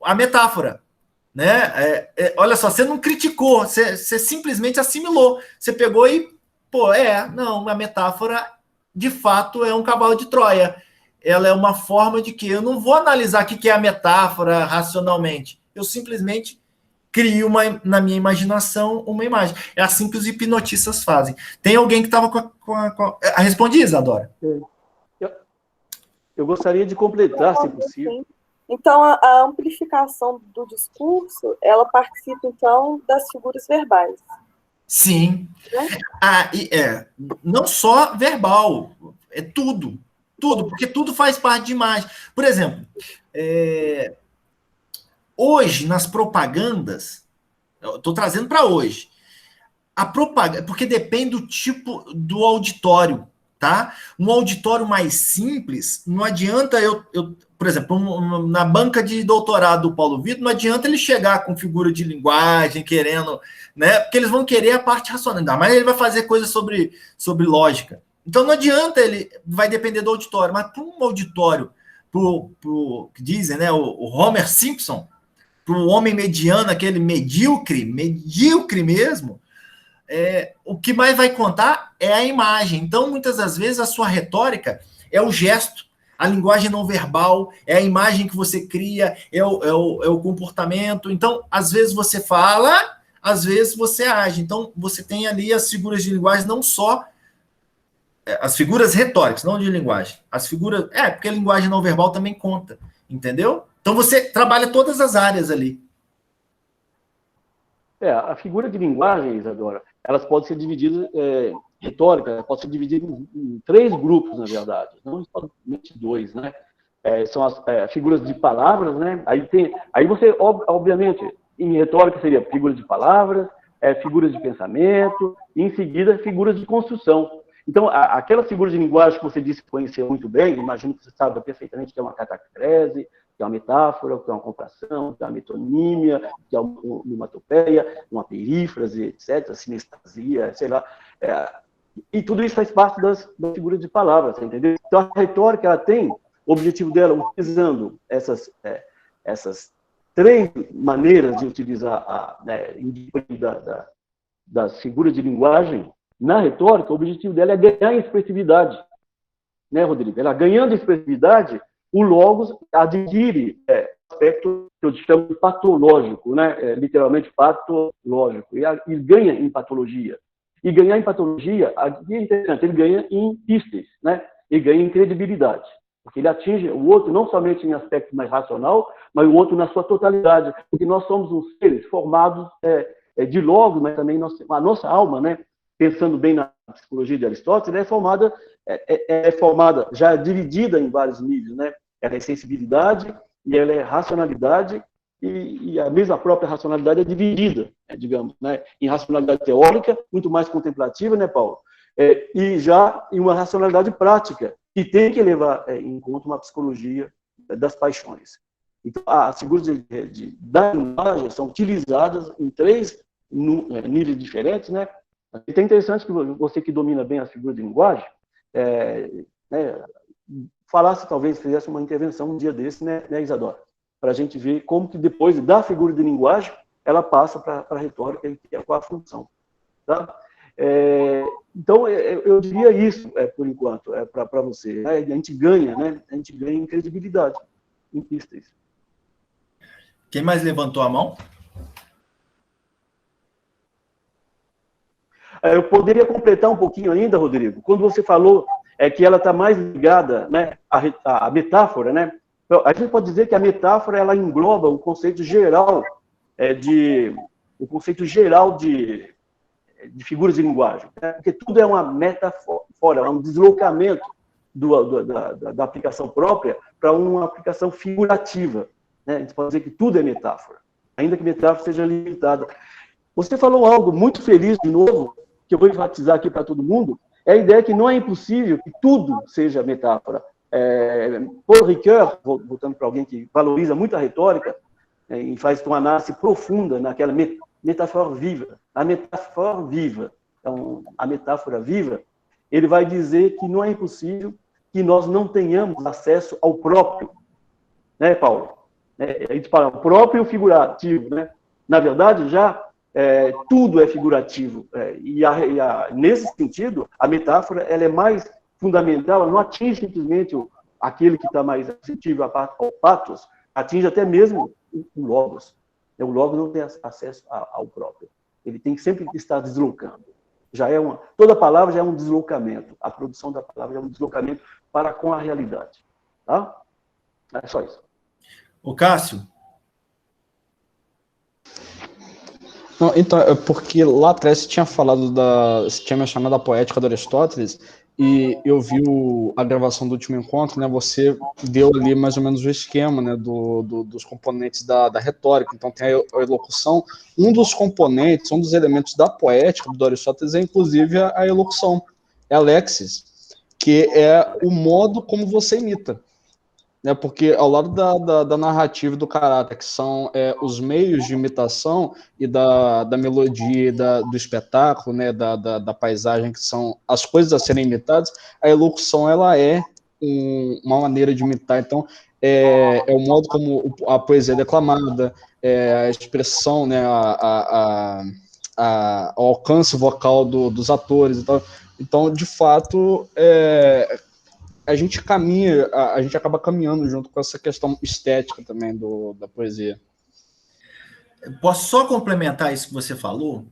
a metáfora. Né? Olha só, você não criticou, você simplesmente assimilou. Você pegou e, não, a metáfora, de fato, é um cavalo de Troia. Ela é uma forma de que eu não vou analisar o que é a metáfora racionalmente. Eu simplesmente crio na minha imaginação uma imagem. É assim que os hipnotistas fazem. Tem alguém que estava com a... Respondi, Isadora? Eu gostaria de completar, se possível. Então, a amplificação do discurso, ela participa, então, das figuras verbais. Sim. Né? Não só verbal, é tudo. Tudo, porque tudo faz parte de imagem. Por exemplo, hoje, nas propagandas, eu estou trazendo para hoje, a propaganda, porque depende do tipo do auditório, tá? Um auditório mais simples, não adianta por exemplo, na banca de doutorado do Paulo Vitor, não adianta ele chegar com figura de linguagem, querendo, né? Porque eles vão querer a parte racional, mas ele vai fazer coisas sobre lógica. Então não adianta, vai depender do auditório, mas para um auditório, que dizem, né? O Homer Simpson, para o homem mediano, aquele medíocre mesmo, o que mais vai contar é a imagem. Então, muitas das vezes, a sua retórica é o gesto, a linguagem não verbal, é a imagem que você cria, é o comportamento. Então, às vezes você fala, às vezes você age. Então, você tem ali as figuras de linguagem não só as figuras retóricas, não de linguagem. As figuras... porque a linguagem não verbal também conta, entendeu? Então você trabalha todas as áreas ali. A figura de linguagem, Isadora, elas podem ser divididas, retórica, pode ser dividida em 3 grupos, na verdade, não somente 2, né? São as figuras de palavras, né? Aí você, obviamente, em retórica seria figuras de palavras, figuras de pensamento, e em seguida figuras de construção. Então, aquelas figuras de linguagem que você disse que conhecia muito bem, imagino que você sabe perfeitamente que é uma catacrese, que é uma metáfora, que é uma comparação, que é uma metonímia, que é uma onomatopeia, uma perífrase, etc., sinestesia, sei lá. E tudo isso faz parte das figuras de palavras, entendeu? Então, a retórica, ela tem o objetivo dela, utilizando essas 3 maneiras de utilizar das figuras de linguagem. Na retórica, o objetivo dela é ganhar expressividade, né, Rodrigo? Ela ganhando expressividade, o logos adquire aspecto que eu chamo de patológico, né? Literalmente patológico, e ganha em patologia. E ganhar em patologia, aqui é interessante, ele ganha em pistas, né? E ganha em credibilidade, porque ele atinge o outro não somente em aspecto mais racional, mas o outro na sua totalidade, porque nós somos uns seres formados de logos, mas também a nossa alma, né? Pensando bem na psicologia de Aristóteles, é formada, já dividida em vários níveis, né? Ela é sensibilidade, e ela é racionalidade, e a mesma própria racionalidade é dividida, digamos, né? Em racionalidade teórica, muito mais contemplativa, né, Paulo? E já em uma racionalidade prática, que tem que levar em conta uma psicologia das paixões. Então, as figuras da linguagem são utilizadas em 3 níveis diferentes, né? É interessante que você que domina bem as figuras de linguagem, falasse, talvez, fizesse uma intervenção um dia desse, né, Isadora? Para a gente ver como que depois da figura de linguagem, ela passa para a retórica e qual a função. Tá? Então, eu diria isso, por enquanto, para você. Né? A gente ganha, né? A gente ganha em credibilidade, em pistas. Quem mais levantou a mão? Eu poderia completar um pouquinho ainda, Rodrigo, quando você falou que ela está mais ligada, né, à metáfora, né? A gente pode dizer que a metáfora ela engloba o conceito geral de figuras de linguagem, né? Porque tudo é uma metáfora, é um deslocamento da aplicação própria para uma aplicação figurativa, né? A gente pode dizer que tudo é metáfora, ainda que metáfora seja limitada. Você falou algo muito feliz, de novo, que eu vou enfatizar aqui para todo mundo, é a ideia que não é impossível que tudo seja metáfora. Paul Ricoeur, voltando para alguém que valoriza muito a retórica, e faz uma análise profunda naquela metáfora viva. A metáfora viva, então, a metáfora viva, ele vai dizer que não é impossível que nós não tenhamos acesso ao próprio, né, Paulo? A gente fala o próprio figurativo, né? Na verdade, já tudo é figurativo. Nesse sentido, a metáfora ela é mais fundamental, ela não atinge simplesmente aquele que está mais sensível ao pathos, atinge até mesmo o logos. O logos não tem acesso ao próprio. Ele tem que sempre estar deslocando. Toda palavra já é um deslocamento. A produção da palavra é um deslocamento para com a realidade. Tá? É só isso. Ô, Cássio. Não, então, é porque lá atrás você tinha falado você tinha mencionado a poética do Aristóteles, e eu vi a gravação do último encontro, né? Você deu ali mais ou menos o esquema, né? Dos componentes da retórica. Então tem a elocução. Um dos componentes, um dos elementos da poética do Aristóteles é inclusive a elocução, é a lexis, que é o modo como você imita. Né, porque ao lado da narrativa e do caráter, que são os meios de imitação e da melodia e do espetáculo, né, da paisagem, que são as coisas a serem imitadas, a elocução ela é uma maneira de imitar. Então, é o modo como a poesia é declamada, a expressão, né, o alcance vocal dos atores. Então, de fato, a gente acaba caminhando junto com essa questão estética também da poesia. Posso só complementar isso que você falou?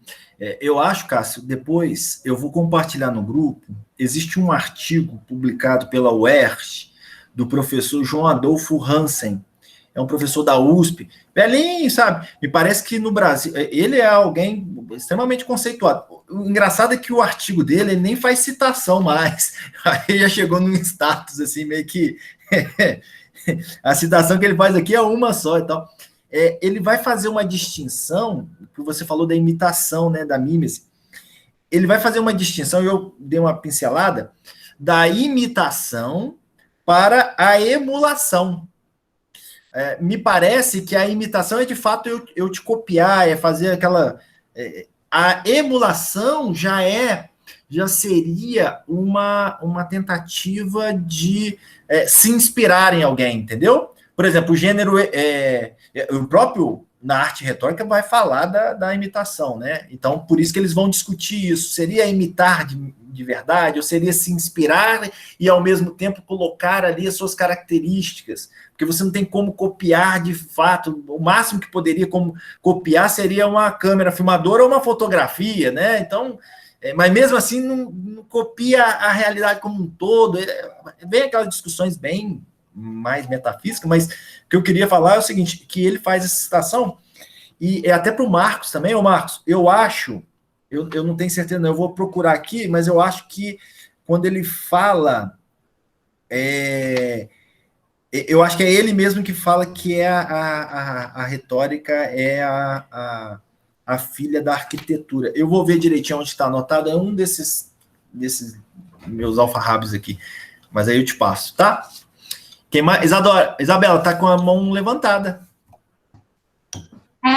Eu acho, Cássio, depois eu vou compartilhar no grupo. Existe um artigo publicado pela UERJ, do professor João Adolfo Hansen. É um professor da USP. Velhinho, sabe? Me parece que no Brasil... Ele é alguém extremamente conceituado. O engraçado é que o artigo dele ele nem faz citação mais. Aí já chegou num status, assim, meio que... A citação que ele faz aqui é uma só e tal. Ele vai fazer uma distinção, que você falou da imitação, né, da mímese. Ele vai fazer uma distinção, e eu dei uma pincelada, da imitação para a emulação. Me parece que a imitação é, de fato, eu te copiar, é fazer aquela... a emulação já seria uma tentativa de se inspirar em alguém, entendeu? Por exemplo, o gênero... o próprio, na arte retórica, vai falar da imitação, né? Então, por isso que eles vão discutir isso. Seria imitar de verdade, ou seria se inspirar e, ao mesmo tempo, colocar ali as suas características? Porque você não tem como copiar de fato. O máximo que poderia copiar seria uma câmera filmadora ou uma fotografia, né? Então, mas mesmo assim não copia a realidade como um todo. Vem aquelas discussões bem mais metafísicas, mas o que eu queria falar é o seguinte, que ele faz essa citação, e até para o Marcos também. Marcos, eu acho, eu não tenho certeza, não, eu vou procurar aqui, mas eu acho que quando ele fala... eu acho que é ele mesmo que fala que a retórica é a filha da arquitetura. Eu vou ver direitinho onde está anotado, é um desses meus alfarrábios aqui, mas aí eu te passo, tá? Quem mais? Isabela, tá com a mão levantada.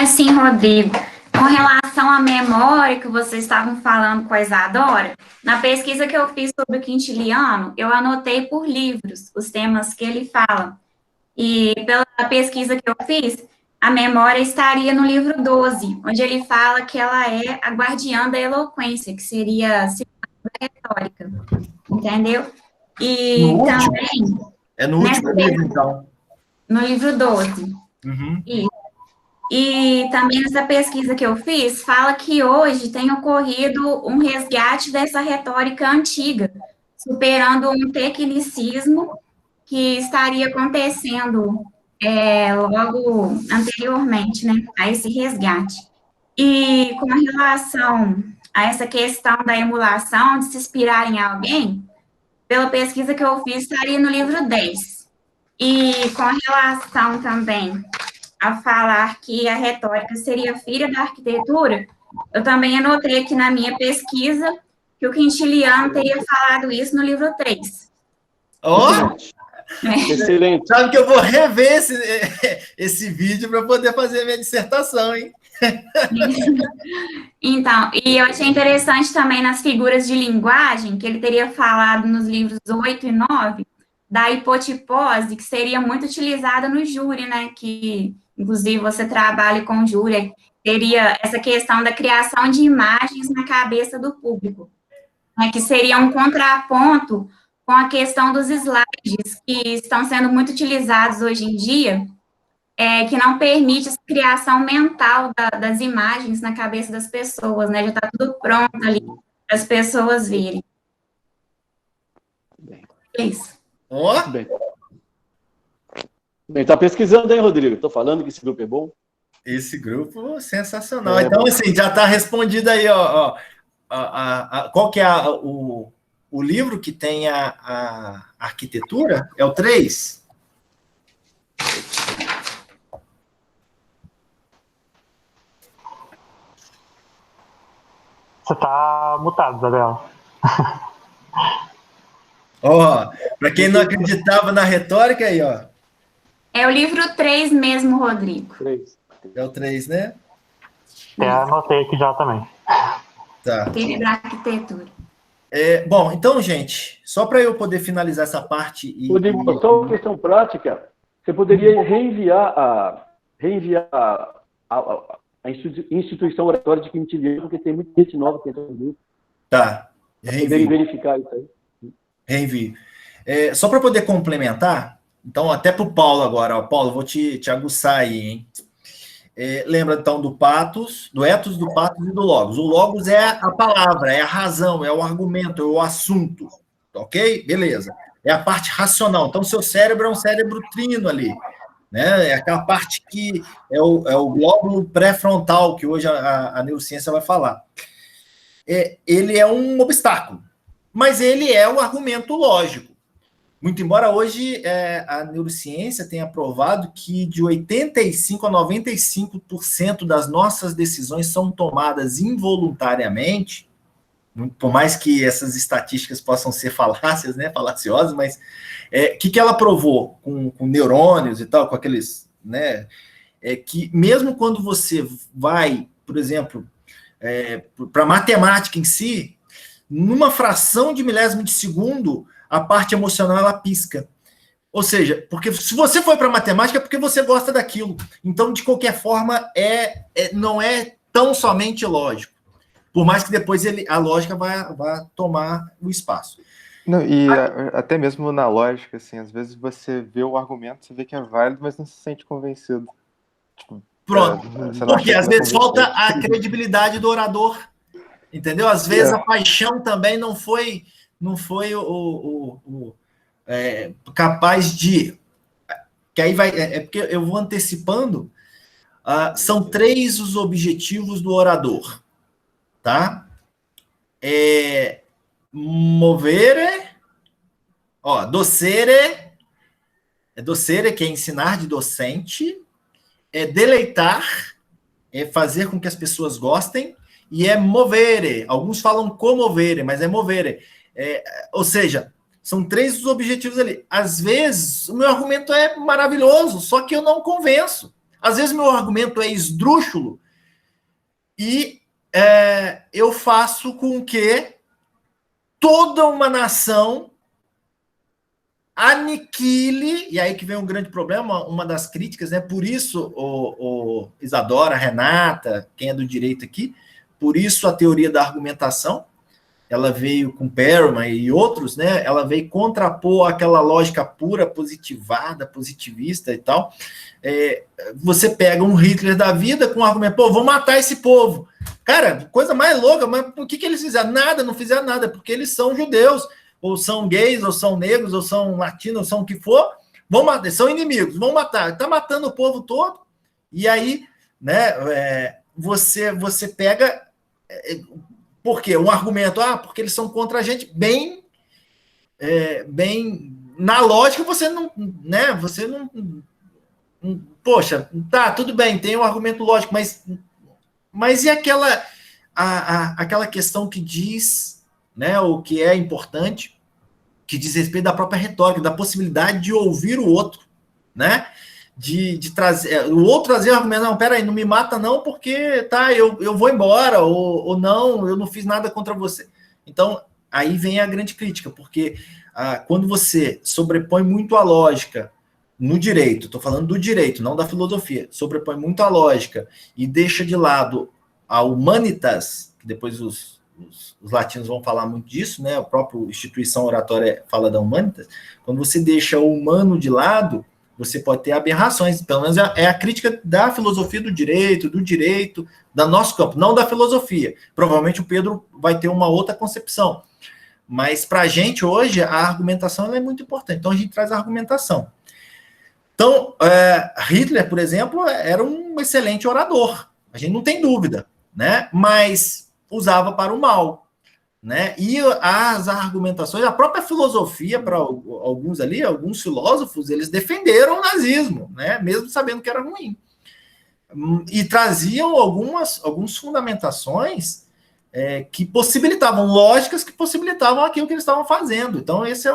Sim, Rodrigo. Com relação à memória que vocês estavam falando com a Isadora, na pesquisa que eu fiz sobre o Quintiliano, eu anotei por livros os temas que ele fala. E pela pesquisa que eu fiz, a memória estaria no livro 12, onde ele fala que ela é a guardiã da eloquência, que seria a retórica. Entendeu? E no também... Último. É no último livro, então. No livro 12. Uhum. E também nessa pesquisa que eu fiz, fala que hoje tem ocorrido um resgate dessa retórica antiga, superando um tecnicismo que estaria acontecendo logo anteriormente, né, a esse resgate. E com relação a essa questão da emulação, de se inspirar em alguém, pela pesquisa que eu fiz, estaria no livro 10. E com relação também a falar que a retórica seria filha da arquitetura, eu também anotei aqui na minha pesquisa que o Quintiliano teria falado isso no livro 3. Excelente. Sabe que eu vou rever esse vídeo para poder fazer a minha dissertação, hein? Então, e eu achei interessante também nas figuras de linguagem, que ele teria falado nos livros 8 e 9, da hipotipose, que seria muito utilizada no júri, né, que, inclusive, você trabalha com júri, teria essa questão da criação de imagens na cabeça do público, né, que seria um contraponto com a questão dos slides, que estão sendo muito utilizados hoje em dia, que não permite essa criação mental das imagens na cabeça das pessoas, né? Já está tudo pronto ali para as pessoas verem. Isso. Bem, tá pesquisando, hein, Rodrigo? Estou falando que esse grupo é bom. Esse grupo sensacional. Então, assim, já está respondido aí, ó. Qual que é o livro que tem a arquitetura? É o 3? Você tá mutado, Isabela. Para quem não acreditava na retórica aí, ó. É o livro 3 mesmo, Rodrigo. 3. É o 3, né? Anotei aqui já também. Tá. Filho da arquitetura. Bom, então, gente, só para eu poder finalizar essa parte... Rodrigo, só uma questão prática. Você poderia reenviar a instituição oratória de Quintiliano, porque tem muita gente nova que entra no grupo. Tá. Reenvio. Verificar isso aí. Reenvio. Só para poder complementar, então, até para o Paulo agora. Ó, Paulo, vou te aguçar aí, hein? lembra, então, do patos, do ethos, do patos e do logos. O logos é a palavra, é a razão, é o argumento, é o assunto, ok? Beleza. É a parte racional. Então, seu cérebro é um cérebro trino ali, né? É aquela parte que é o glóbulo pré-frontal, que hoje a neurociência vai falar. Ele é um obstáculo, mas ele é o argumento lógico. Muito embora hoje a neurociência tenha provado que de 85% a 95% das nossas decisões são tomadas involuntariamente, por mais que essas estatísticas possam ser falácias, né, falaciosas, mas que ela provou com neurônios e tal, com aqueles, né, que mesmo quando você vai, por exemplo, para a matemática em si, numa fração de milésimo de segundo, a parte emocional ela pisca. Ou seja, porque se você foi para matemática é porque você gosta daquilo. Então, de qualquer forma, não é tão somente lógico. Por mais que depois a lógica vai tomar o espaço. Não, até mesmo na lógica, assim, às vezes você vê o argumento, você vê que é válido, mas não se sente convencido. Tipo, pronto. Porque às vezes falta a credibilidade do orador. Entendeu? Às vezes a paixão também não foi capaz de... Que aí vai... porque eu vou antecipando. São 3 os objetivos do orador. Tá? Movere... docere... Docere, que é ensinar de docente. Deleitar, fazer com que as pessoas gostem. E movere. Alguns falam comovere, mas é movere. Ou seja, são 3 os objetivos ali. Às vezes, o meu argumento é maravilhoso, só que eu não convenço. Às vezes, o meu argumento é esdrúxulo e eu faço com que toda uma nação aniquile, e aí que vem um grande problema, uma das críticas, né? Por isso, o Isadora, Renata, quem é do direito aqui, por isso a teoria da argumentação, ela veio com Perelman e outros, né? Ela veio contrapor aquela lógica pura, positivada, positivista e tal. Você pega um Hitler da vida com um argumento, vou matar esse povo. Cara, coisa mais louca, mas por que eles fizeram? Nada, não fizeram nada, porque eles são judeus, ou são gays, ou são negros, ou são latinos, ou são o que for, vão matar, são inimigos, vão matar. Está matando o povo todo, e aí, né, você pega... Por quê? Um argumento, porque eles são contra a gente, bem na lógica, você não, né, poxa, tá, tudo bem, tem um argumento lógico, mas e aquela questão que diz, né, o que é importante, que diz respeito da própria retórica, da possibilidade de ouvir o outro, né, de trazer, o outro trazer o argumento, não, peraí, não me mata não, porque tá, eu vou embora, ou não, eu não fiz nada contra você. Então, aí vem a grande crítica, porque quando você sobrepõe muito a lógica no direito, estou falando do direito, não da filosofia, sobrepõe muito a lógica e deixa de lado a humanitas, que depois os latinos vão falar muito disso, né, a própria instituição oratória fala da humanitas, quando você deixa o humano de lado, você pode ter aberrações, pelo menos é a crítica da filosofia do direito, da nosso campo, não da filosofia. Provavelmente o Pedro vai ter uma outra concepção. Mas para a gente hoje, a argumentação ela é muito importante. Então a gente traz a argumentação. Então, Hitler, por exemplo, era um excelente orador. A gente não tem dúvida, né? Mas usava para o mal. Né? E as argumentações, a própria filosofia, para alguns ali, alguns filósofos, eles defenderam o nazismo, né? Mesmo sabendo que era ruim. E traziam algumas fundamentações que possibilitavam, lógicas que possibilitavam aquilo que eles estavam fazendo. Então, esse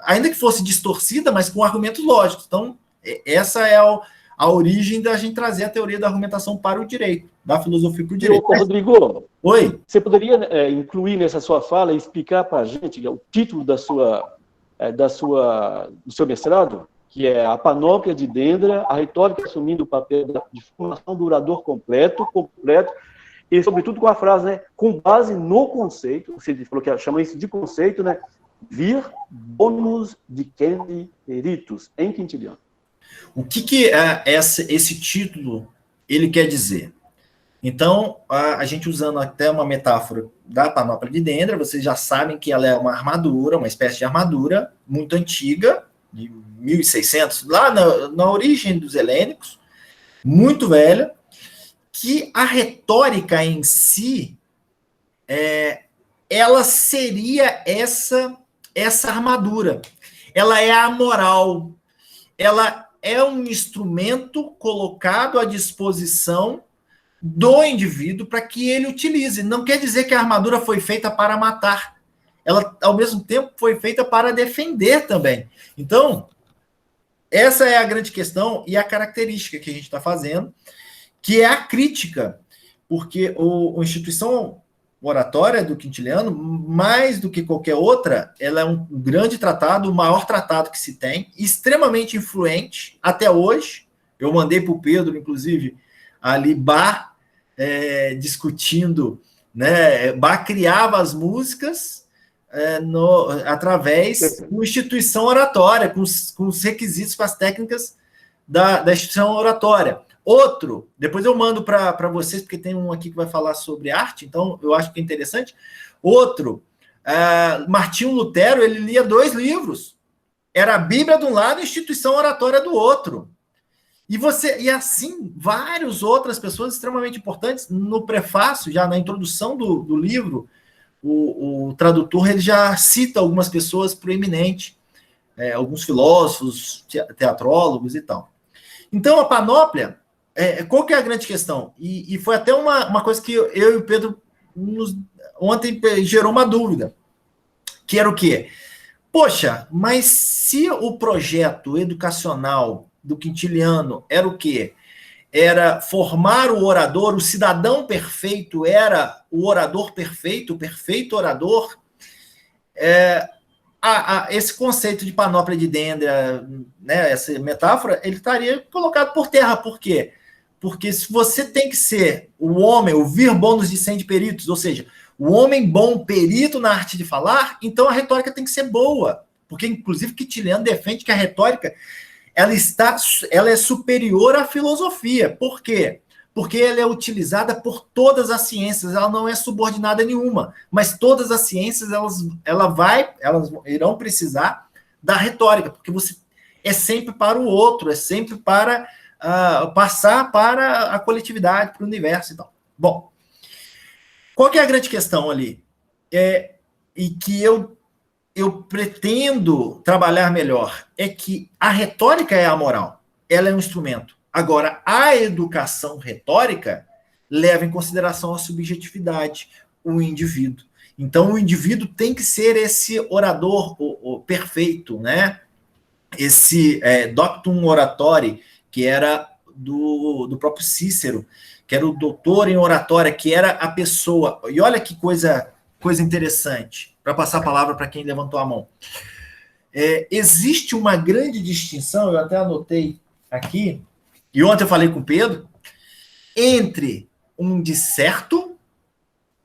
ainda que fosse distorcida, mas com argumentos lógicos. Então, essa é a origem da gente trazer a teoria da argumentação para o direito, da filosofia para o direito. Rodrigo, oi? Você poderia incluir nessa sua fala e explicar para a gente o título do seu mestrado, que é A Panóplia de Dendra, a retórica assumindo o papel de formação do orador completo, e, sobretudo, com a frase, né, com base no conceito, você falou que chama isso de conceito, né, vir bonus dicendi peritus, em quintiliano. O que esse título ele quer dizer? Então, a gente usando até uma metáfora da panóplia de Dendra, vocês já sabem que ela é uma armadura, uma espécie de armadura muito antiga, de 1600, lá na origem dos helênicos, muito velha, que a retórica em si, ela seria essa armadura. Ela é amoral, ela é um instrumento colocado à disposição do indivíduo para que ele utilize. Não quer dizer que a armadura foi feita para matar. Ela, ao mesmo tempo, foi feita para defender também. Então, essa é a grande questão e a característica que a gente está fazendo, que é a crítica, porque a instituição oratória do Quintiliano, mais do que qualquer outra, ela é um grande tratado, o maior tratado que se tem, extremamente influente até hoje. Eu mandei para o Pedro, inclusive, ali, Bach, discutindo, né? Bach criava as músicas através de uma instituição oratória, com os requisitos, com as técnicas da instituição oratória. Outro, depois eu mando para vocês, porque tem um aqui que vai falar sobre arte, então eu acho que é interessante. Outro, Martinho Lutero, ele lia 2 livros. Era a Bíblia de um lado e a instituição oratória do outro. E assim, várias outras pessoas extremamente importantes. No prefácio, já na introdução do livro, o tradutor ele já cita algumas pessoas proeminentes, alguns filósofos, teatrólogos e tal. Então, a panóplia, qual que é a grande questão? E foi até uma coisa que eu e o Pedro ontem gerou uma dúvida, que era o quê? Poxa, mas se o projeto educacional do Quintiliano era o quê? Era formar o orador, o cidadão perfeito era o orador perfeito, o perfeito orador. Esse conceito de panóplia de Dendra, né, essa metáfora, ele estaria colocado por terra. Por quê? Porque se você tem que ser o homem, o vir bonus dicende peritos, ou seja, o homem bom, perito na arte de falar, então a retórica tem que ser boa. Porque, inclusive, Quintiliano defende que a retórica ela é superior à filosofia. Por quê? Porque ela é utilizada por todas as ciências, ela não é subordinada a nenhuma, mas todas as ciências elas irão precisar da retórica, porque você é sempre para o outro, é sempre para passar para a coletividade, para o universo e tal. Bom, qual que é a grande questão ali? E que eu pretendo trabalhar melhor, é que a retórica é amoral, ela é um instrumento. Agora, a educação retórica leva em consideração a subjetividade, o indivíduo. Então, o indivíduo tem que ser esse orador o perfeito, né? Esse doctum oratori, que era do próprio Cícero, que era o doutor em oratória, que era a pessoa... E olha que coisa interessante, para passar a palavra para quem levantou a mão. Existe uma grande distinção, eu até anotei aqui, e ontem eu falei com o Pedro, entre um discerto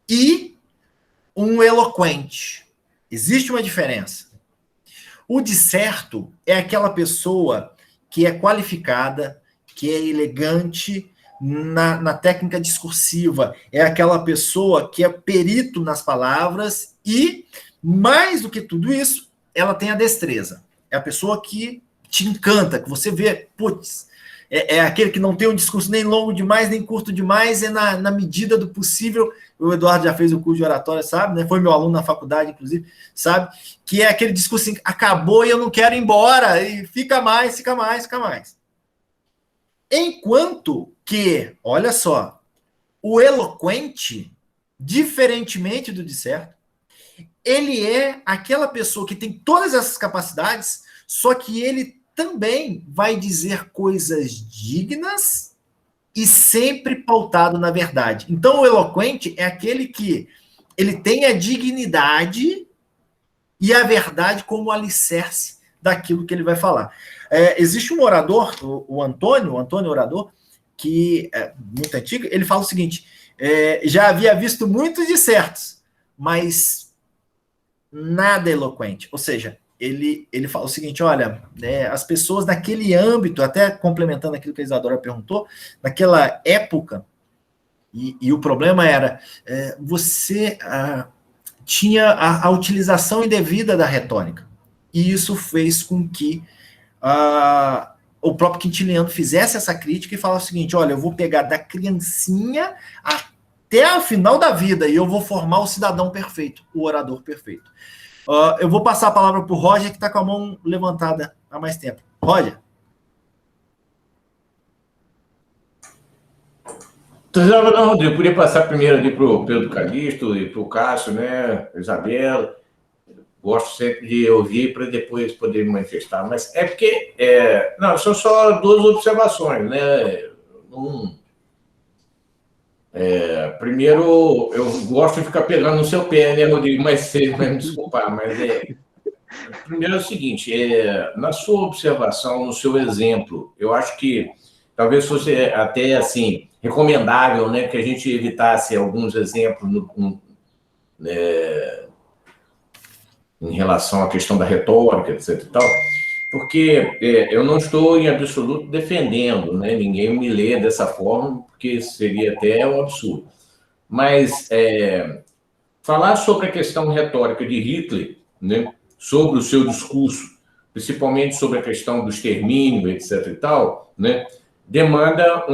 e um eloquente. Existe uma diferença. O discerto é aquela pessoa que é qualificada, que é elegante na técnica discursiva, é aquela pessoa que é perito nas palavras e, mais do que tudo isso, ela tem a destreza. É a pessoa que te encanta, que você vê, putz, é aquele que não tem um discurso nem longo demais, nem curto demais, na medida do possível. O Eduardo já fez o curso de oratória, sabe? Né? Foi meu aluno na faculdade, inclusive, sabe? Que é aquele discurso assim, acabou e eu não quero ir embora, e fica mais. Enquanto que, olha só, o eloquente, diferentemente do discerto, ele é aquela pessoa que tem todas essas capacidades, só que ele também vai dizer coisas dignas e sempre pautado na verdade. Então, o eloquente é aquele que ele tem a dignidade e a verdade como alicerce daquilo que ele vai falar. Existe um orador, o Antônio Orador, que é muito antigo, ele fala o seguinte, já havia visto muitos discertos, mas nada eloquente. Ou seja, ele fala o seguinte, olha, as pessoas naquele âmbito, até complementando aquilo que a Isadora perguntou, naquela época, e o problema era, você tinha a utilização indevida da retórica, e isso fez com que o próprio Quintiliano fizesse essa crítica e falasse o seguinte, olha, eu vou pegar da criancinha até a final da vida, e eu vou formar o cidadão perfeito, o orador perfeito. Eu vou passar a palavra para o Roger, que está com a mão levantada há mais tempo. Roger. Não, Rodrigo, podia passar primeiro ali para o Pedro Calixto e para o Cássio, né, Isabela. Gosto sempre de ouvir para depois poder me manifestar, mas é porque... não, são só 2 observações, né? Primeiro, eu gosto de ficar pegando no seu pé, né, Rodrigo? Mas você vai me desculpar, mas primeiro é o seguinte, na sua observação, no seu exemplo, eu acho que talvez fosse até, assim, recomendável, né, que a gente evitasse alguns exemplos em relação à questão da retórica, etc. e tal, porque eu não estou em absoluto defendendo, né? Ninguém me lê dessa forma, porque seria até um absurdo. Mas falar sobre a questão retórica de Hitler, né? Sobre o seu discurso, principalmente sobre a questão do extermínio, etc. e tal, né? Demanda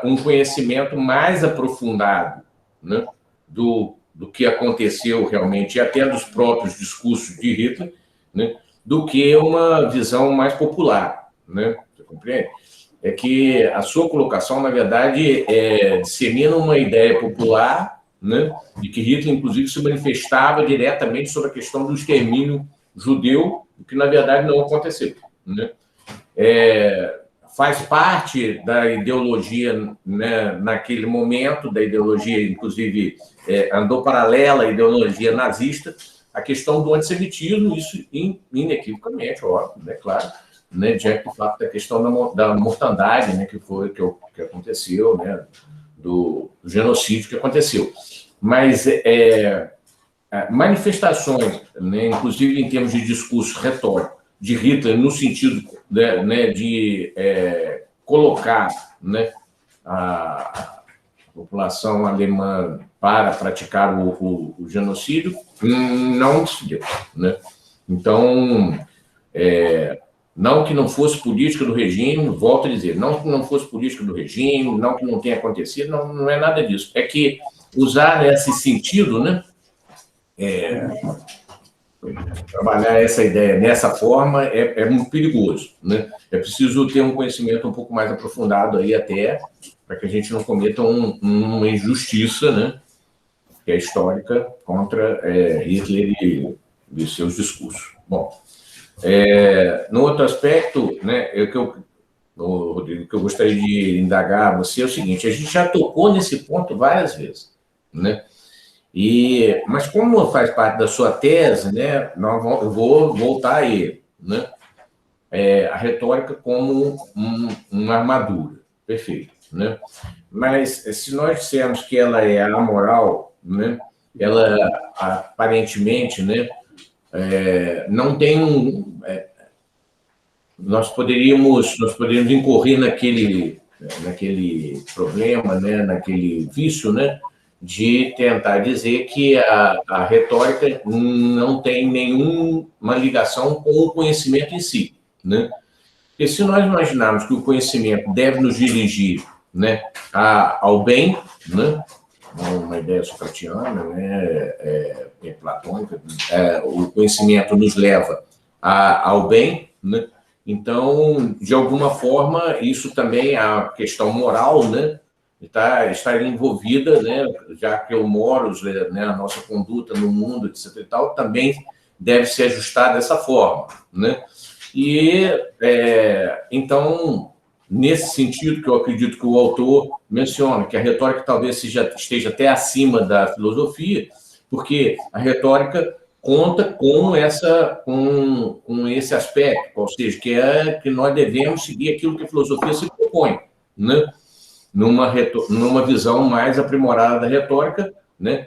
um conhecimento mais aprofundado, né? do que aconteceu realmente, e até dos próprios discursos de Hitler, né? Do que uma visão mais popular, né? Você compreende? É que a sua colocação, na verdade, dissemina uma ideia popular, né? De que Hitler, inclusive, se manifestava diretamente sobre a questão do extermínio judeu, o que, na verdade, não aconteceu, né? Faz parte da ideologia, né, naquele momento, da ideologia, inclusive, andou paralela à ideologia nazista, a questão do antissemitismo, isso inequivocamente, óbvio, né, claro, né, diante do fato da questão da mortandade, né, que aconteceu, né, do genocídio que aconteceu. Mas manifestações, né, inclusive em termos de discurso retórico, de Hitler, no sentido, né, de colocar, né, a população alemã para praticar o genocídio, não se deu, né? Então, não que não fosse política do regime, volto a dizer, não que não fosse política do regime, não que não tenha acontecido, não é nada disso. É que usar nesse sentido, né, trabalhar essa ideia dessa forma é muito perigoso, né? É preciso ter um conhecimento um pouco mais aprofundado aí até, para que a gente não cometa uma injustiça, né, que é histórica, contra Hitler e seus discursos. Bom, no outro aspecto, né, Rodrigo, que eu gostaria de indagar você é o seguinte, a gente já tocou nesse ponto várias vezes, né? Mas como faz parte da sua tese, né, eu vou voltar a ele, né? A retórica como uma armadura, perfeito, né? Mas se nós dissermos que ela é amoral, né, ela aparentemente, né, não tem nós poderíamos incorrer naquele problema, né, naquele vício, né, de tentar dizer que a retórica não tem nenhuma ligação com o conhecimento em si, né? Porque se nós imaginarmos que o conhecimento deve nos dirigir, né, ao bem, né, uma ideia socratiana, né, platônica, o conhecimento nos leva ao bem, né? Então, de alguma forma, isso também, a questão moral, né, está envolvida, né, já que o moros, né, a nossa conduta no mundo, etc. e tal, também deve se ajustar dessa forma, né? Então, nesse sentido que eu acredito que o autor menciona, que a retórica talvez esteja até acima da filosofia, porque a retórica conta com esse aspecto, ou seja, que nós devemos seguir aquilo que a filosofia se propõe, né? Numa visão mais aprimorada da retórica, né?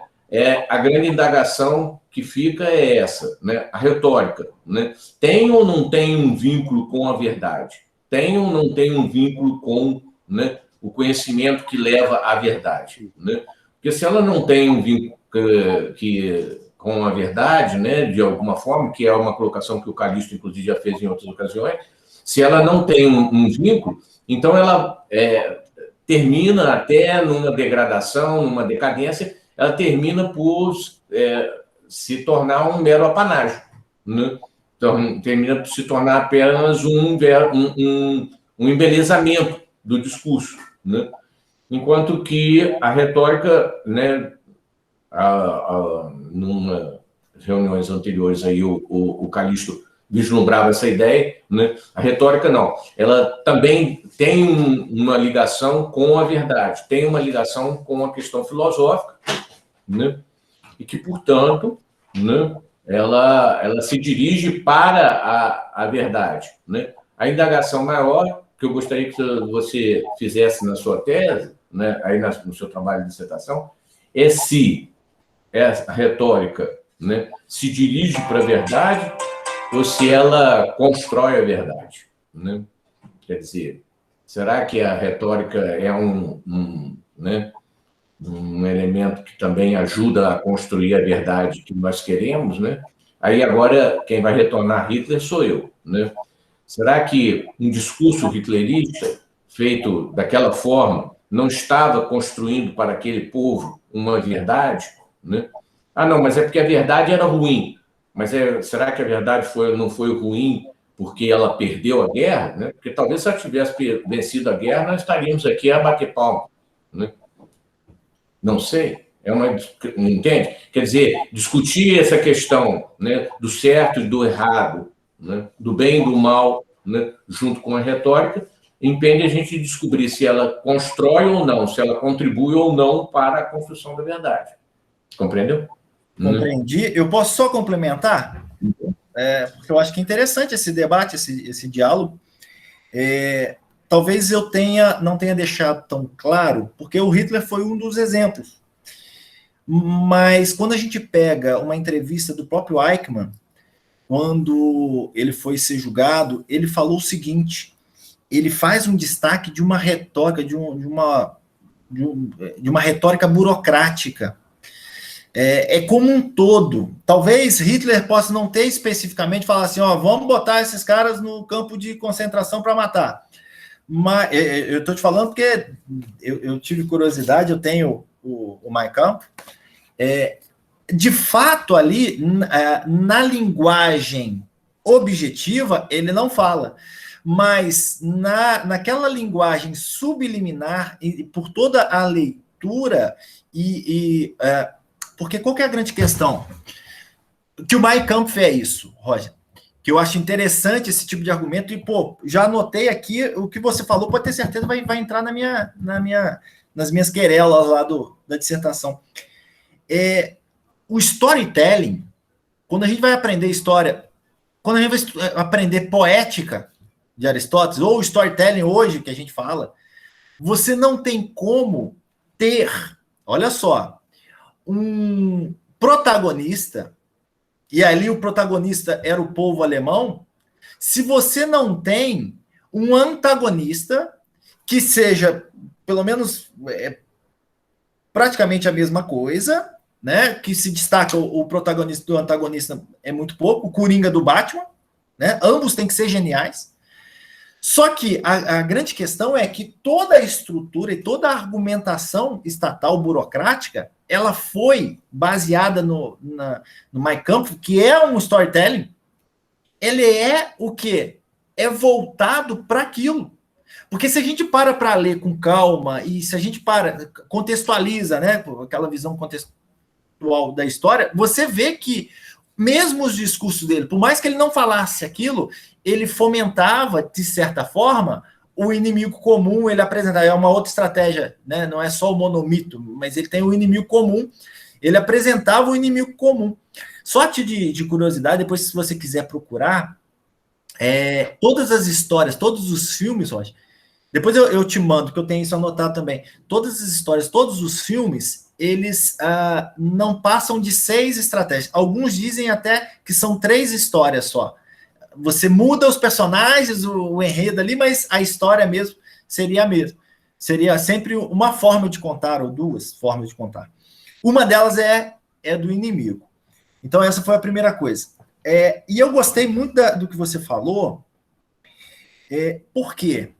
A grande indagação que fica é essa, né? A retórica, né? Tem ou não tem um vínculo com a verdade? Tem ou não tem um vínculo com, né, o conhecimento que leva à verdade, né? Porque se ela não tem um vínculo com a verdade, né, de alguma forma, que é uma colocação que o Calixto, inclusive, já fez em outras ocasiões, se ela não tem um vínculo, então ela termina até numa degradação, numa decadência, ela termina por se tornar um mero apanágio, né? Então, termina por se tornar apenas um embelezamento do discurso, né? Enquanto que a retórica, né, numa reuniões anteriores aí o Calixto vislumbrava essa ideia, né? A retórica não, ela também tem uma ligação com a verdade, tem uma ligação com a questão filosófica, né? E que, portanto, né, ela se dirige para a verdade, né? A indagação maior que eu gostaria que você fizesse na sua tese, né, aí no seu trabalho de dissertação, é se a retórica, né, se dirige para a verdade ou se ela constrói a verdade, né? Quer dizer, será que a retórica é né, um elemento que também ajuda a construir a verdade que nós queremos, né? Aí agora quem vai retornar Hitler sou eu, né? Será que um discurso hitlerista feito daquela forma não estava construindo para aquele povo uma verdade, né? Ah, não, mas é porque a verdade era ruim. Mas será que a verdade não foi ruim porque ela perdeu a guerra, né? Porque talvez se ela tivesse vencido a guerra, nós estaríamos aqui a bater palma, né? Não sei. Entende? Quer dizer, discutir essa questão, né, do certo e do errado, né, do bem e do mal, né, junto com a retórica, impede a gente descobrir se ela constrói ou não, se ela contribui ou não para a construção da verdade. Compreendeu? Compreendi. Eu posso só complementar? Porque eu acho que é interessante esse debate, esse diálogo. Talvez eu não tenha deixado tão claro, porque o Hitler foi um dos exemplos. Mas quando a gente pega uma entrevista do próprio Eichmann, quando ele foi ser julgado, ele falou o seguinte: ele faz um destaque de uma retórica, de uma retórica burocrática. Como um todo. Talvez Hitler possa não ter especificamente falado assim, vamos botar esses caras no campo de concentração para matar. Mas eu estou te falando porque eu tive curiosidade, eu tenho o Mein Kampf. De fato, ali, na linguagem objetiva, ele não fala. Mas naquela linguagem subliminar, e por toda a leitura, porque qual que é a grande questão? Que o Mein Kampf é isso, Roger, que eu acho interessante esse tipo de argumento, e, já anotei aqui, o que você falou, pode ter certeza, vai entrar nas minhas querelas lá da dissertação. O storytelling, quando a gente vai aprender história, quando a gente vai aprender poética de Aristóteles, ou storytelling hoje, que a gente fala, você não tem como ter, olha só, um protagonista, e ali o protagonista era o povo alemão, se você não tem um antagonista que seja, pelo menos, praticamente a mesma coisa, né? Que se destaca o protagonista do antagonista é muito pouco, o Coringa do Batman, né? Ambos têm que ser geniais. Só que a grande questão é que toda a estrutura e toda a argumentação estatal burocrática, ela foi baseada no Mein Kampf, que é um storytelling. Ele é o quê? É voltado para aquilo. Porque se a gente para ler com calma e se a gente contextualiza, né, aquela visão contextual da história, você vê que mesmo os discursos dele, por mais que ele não falasse aquilo, ele fomentava, de certa forma, o inimigo comum, ele apresentava, é uma outra estratégia, né? Não é só o monomito, mas ele tem o inimigo comum, ele apresentava o inimigo comum. Só de curiosidade, depois se você quiser procurar, todas as histórias, todos os filmes, Roger, depois eu te mando, que eu tenho isso anotado também, todas as histórias, todos os filmes, eles não passam de 6 estratégias. Alguns dizem até que são 3 histórias só. Você muda os personagens, o enredo ali, mas a história mesmo seria a mesma. Seria sempre uma forma de contar, ou 2 formas de contar. Uma delas é do inimigo. Então, essa foi a primeira coisa. E eu gostei muito do que você falou, por quê?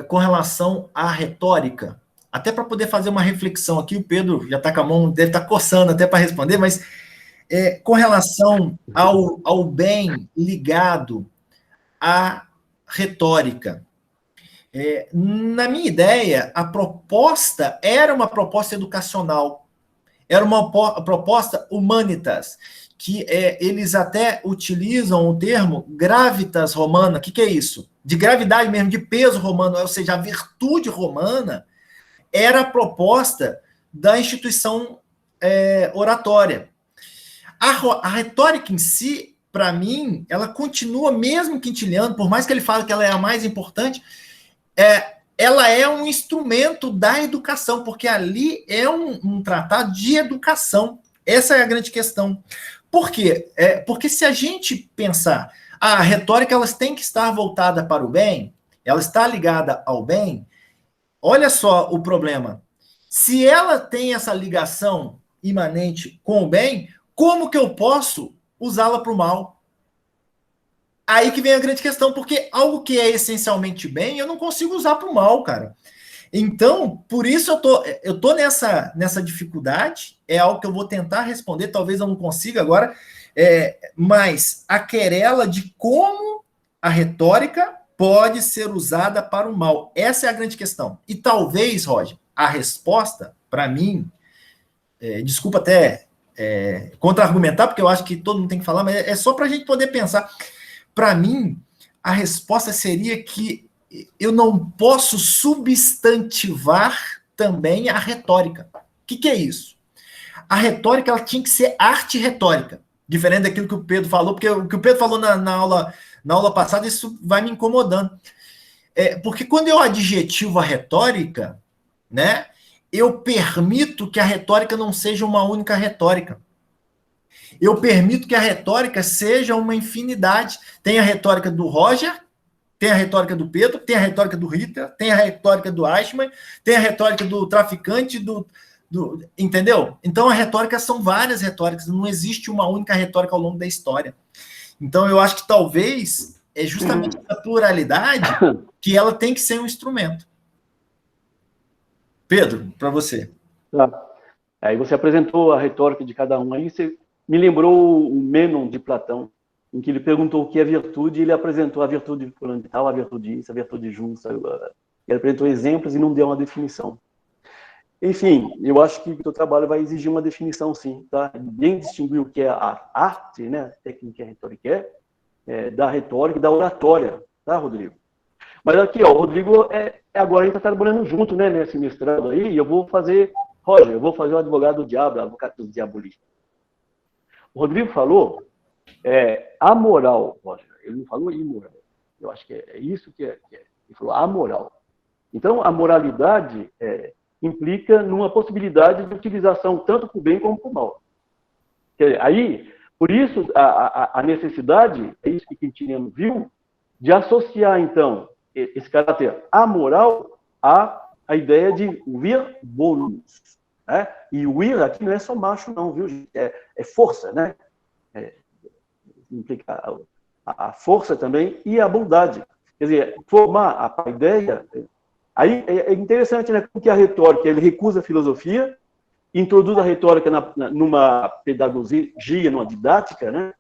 Com relação à retórica, até para poder fazer uma reflexão aqui, o Pedro já está com a mão, deve estar coçando até para responder, mas com relação ao bem ligado à retórica. Na minha ideia, a proposta era uma proposta educacional, era uma proposta humanitas, que eles até utilizam o termo gravitas romana. O que é isso? De gravidade mesmo, de peso romano, ou seja, a virtude romana era a proposta da instituição oratória. A retórica em si, para mim, ela continua, mesmo quintiliano, por mais que ele fale que ela é a mais importante, ela é um instrumento da educação, porque ali é um tratado de educação. Essa é a grande questão. Por quê? Porque se a gente pensar, a retórica elas tem que estar voltada para o bem, ela está ligada ao bem, olha só o problema. Se ela tem essa ligação imanente com o bem, como que eu posso usá-la para o mal? Aí que vem a grande questão, porque algo que é essencialmente bem, eu não consigo usar para o mal, cara. Então, por isso eu tô nessa dificuldade, é algo que eu vou tentar responder, talvez eu não consiga agora, mas a querela de como a retórica pode ser usada para o mal. Essa é a grande questão. E talvez, Roger, a resposta, para mim, desculpa até contra-argumentar, porque eu acho que todo mundo tem que falar, mas é só para a gente poder pensar. Para mim, a resposta seria que eu não posso substantivar também a retórica. O que é isso? A retórica ela tinha que ser arte retórica, diferente daquilo que o Pedro falou, porque o que o Pedro falou na aula passada, isso vai me incomodando. Porque quando eu adjetivo a retórica, né, eu permito que a retórica não seja uma única retórica. Eu permito que a retórica seja uma infinidade. Tem a retórica do Roger, tem a retórica do Pedro, tem a retórica do Rita, tem a retórica do Eichmann, tem a retórica do traficante, entendeu? Então, a retórica são várias retóricas, não existe uma única retórica ao longo da história. Então, eu acho que talvez é justamente a pluralidade que ela tem que ser um instrumento. Pedro, para você. Aí você apresentou a retórica de cada um, aí você me lembrou o Mênon de Platão, em que ele perguntou o que é virtude, e ele apresentou a virtude fulano de tal, a virtude isso, a virtude justa. Ele apresentou exemplos e não deu uma definição. Enfim, eu acho que o teu trabalho vai exigir uma definição, sim, tá? Bem distinguir o que é a arte, né, a técnica retórica da retórica e da oratória, tá, Rodrigo? Mas aqui, ó, o Rodrigo, agora a gente está trabalhando junto, né, nesse mestrado aí, e eu vou fazer, Roger, eu vou fazer o advogado do diabo, advogado do diabolista. O Rodrigo falou amoral, Roger. Ele não falou imoral. Eu acho que é isso que é. Ele falou amoral. Então, a moralidade implica numa possibilidade de utilização tanto para o bem como para o mal. Aí, por isso, a necessidade, é isso que Quintiliano viu, de associar, então, esse caráter amoral à ideia de vir bonus. E o ir aqui não é só macho, não, viu? É força, né? Implica a força também e a bondade. Quer dizer, formar a ideia. Aí é interessante, né? Porque a retórica ele recusa a filosofia, introduz a retórica numa pedagogia, numa didática, né?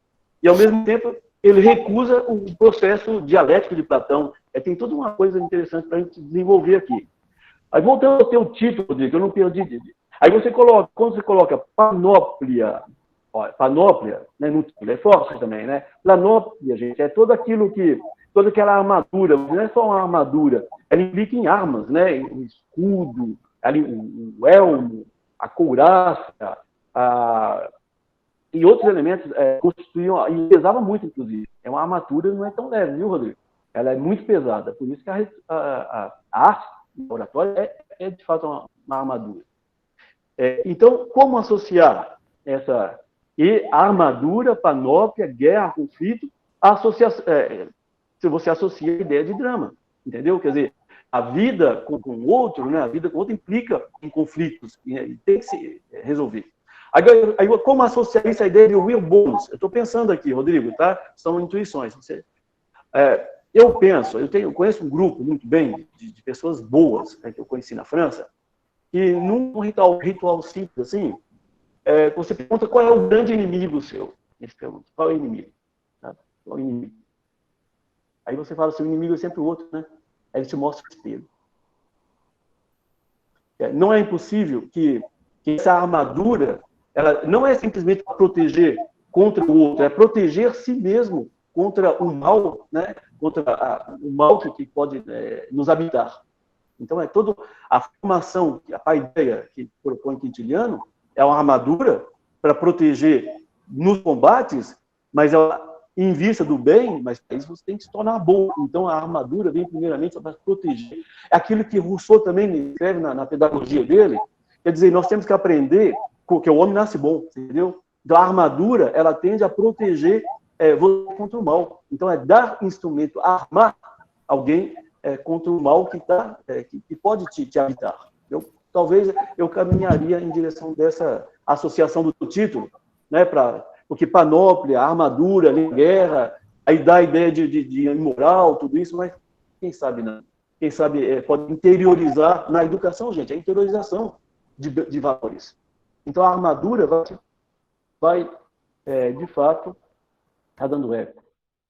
E ao mesmo tempo ele recusa o processo dialético de Platão. Tem toda uma coisa interessante para a gente desenvolver aqui. Aí voltando ao teu título, Rodrigo, eu não perdi. Aí você coloca, quando você coloca panóplia, panóplia, né, no título, é forte também, né? Panóplia, gente, é tudo aquilo toda aquela armadura, não é só uma armadura, ela implica em armas, né? O escudo, ali, o elmo, a couraça, e outros elementos constituíam, e pesava muito, inclusive. Uma armadura não é tão leve, viu, Rodrigo? Ela é muito pesada, por isso que a arte oratória é de fato uma armadura. Então, como associar a armadura, panóplia, guerra, conflito, se você associa a ideia de drama, entendeu? Quer dizer, a vida com o outro, né? A vida com o outro implica em conflitos, e tem que se resolver. Aí, como associar isso à ideia de Will Bones? Eu estou pensando aqui, Rodrigo, tá? São intuições. Eu conheço um grupo muito bem de pessoas boas, né, que eu conheci na França, e num ritual simples assim, você pergunta qual é o grande inimigo seu. Eles perguntam, qual é o inimigo? Tá? Qual é o inimigo? Aí você fala, seu inimigo é sempre o outro, né? Aí ele te mostra o espelho. Não é impossível que essa armadura, ela não é simplesmente para proteger contra o outro, é proteger si mesmo contra o mal, né? Contra o mal que pode nos habitar. Então, toda a formação, a ideia que propõe Quintiliano, é uma armadura para proteger nos combates, mas ela em vista do bem, mas para isso você tem que se tornar bom. Então, a armadura vem primeiramente para proteger. É aquilo que Rousseau também escreve na pedagogia dele, quer dizer, nós temos que aprender que o homem nasce bom, entendeu? Então, a armadura, ela tende a proteger você contra o mal. Então, é dar instrumento, armar alguém contra o mal que pode te habitar. Talvez eu caminharia em direção dessa associação do título, né, porque panóplia, armadura, guerra, aí dá a ideia de imoral, tudo isso, mas quem sabe não. Quem sabe pode interiorizar na educação, gente, a interiorização de valores. Então, a armadura vai de fato, está dando eco.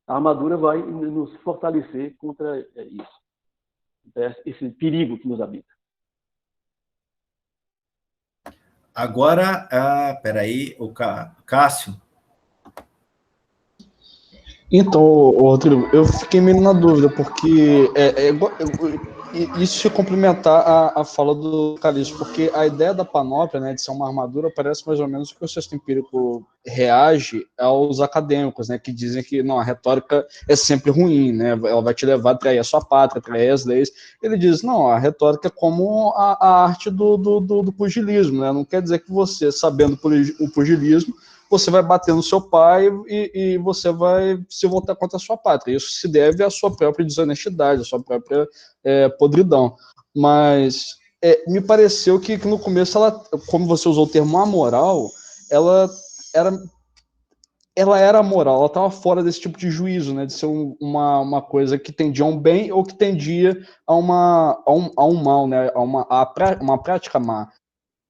A armadura vai nos fortalecer contra isso. Esse perigo que nos habita. Agora, peraí, o Cássio. Então, Rodrigo, eu fiquei meio na dúvida, porque isso se complementar a fala do Calixto, porque a ideia da panóplia, né, de ser uma armadura, parece mais ou menos que o sexto empírico reage aos acadêmicos, né, que dizem que não, a retórica é sempre ruim, né, ela vai te levar a trair a sua pátria, a trair as leis. Ele diz, não, a retórica é como a arte do pugilismo, né, não quer dizer que você, sabendo o pugilismo, você vai bater no seu pai e você vai se voltar contra a sua pátria. Isso se deve à sua própria desonestidade, à sua própria podridão. Mas me pareceu que no começo, ela, como você usou o termo amoral, ela era moral, ela estava fora desse tipo de juízo, né, de ser uma coisa que tendia a um bem ou que tendia a um mal, né, a uma prática má.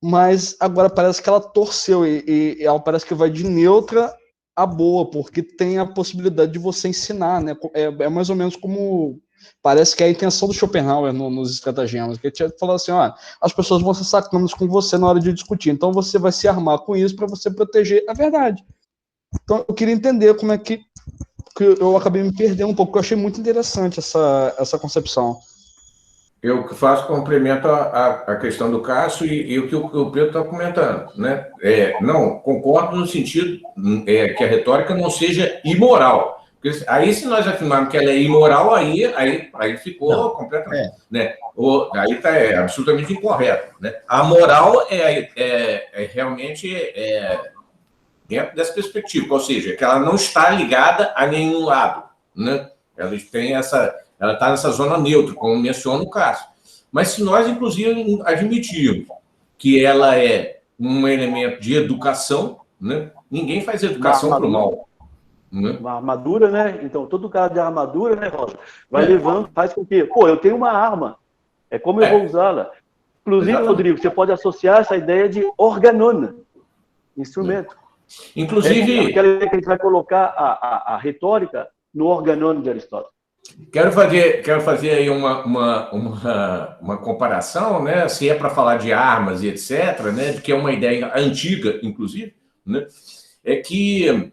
Mas agora parece que ela torceu e ela parece que vai de neutra a boa, porque tem a possibilidade de você ensinar, né? É mais ou menos como parece que é a intenção do Schopenhauer nos estratagemas, que ele tinha falado assim, as pessoas vão ser sacanas com você na hora de discutir, então você vai se armar com isso para você proteger a verdade. Então eu queria entender como é que eu acabei me perdendo um pouco, porque eu achei muito interessante essa concepção. Eu faço complemento à questão do Cássio e o que o Pedro está comentando, né? Não, concordo no sentido que a retórica não seja imoral. Porque aí, se nós afirmarmos que ela é imoral, aí ficou completamente... Né? Aí está absolutamente incorreto. Né? A moral realmente dentro dessa perspectiva, ou seja, que ela não está ligada a nenhum lado. Né? Ela tem ela está nessa zona neutra, como menciona o Cássio. Mas se nós, inclusive, admitirmos que ela é um elemento de educação, né? Ninguém faz educação para o mal. Né? Uma armadura, né? Então, todo cara de armadura, né, Rosa? Vai levando, faz com que... eu tenho uma arma. É como eu vou usá-la. Inclusive, exatamente. Rodrigo, você pode associar essa ideia de organona, instrumento. Inclusive... Aquela ideia que a gente vai colocar a retórica no organone de Aristóteles. Quero fazer aí uma comparação, né? Se é para falar de armas e etc., né? Que é uma ideia antiga, inclusive, né? É que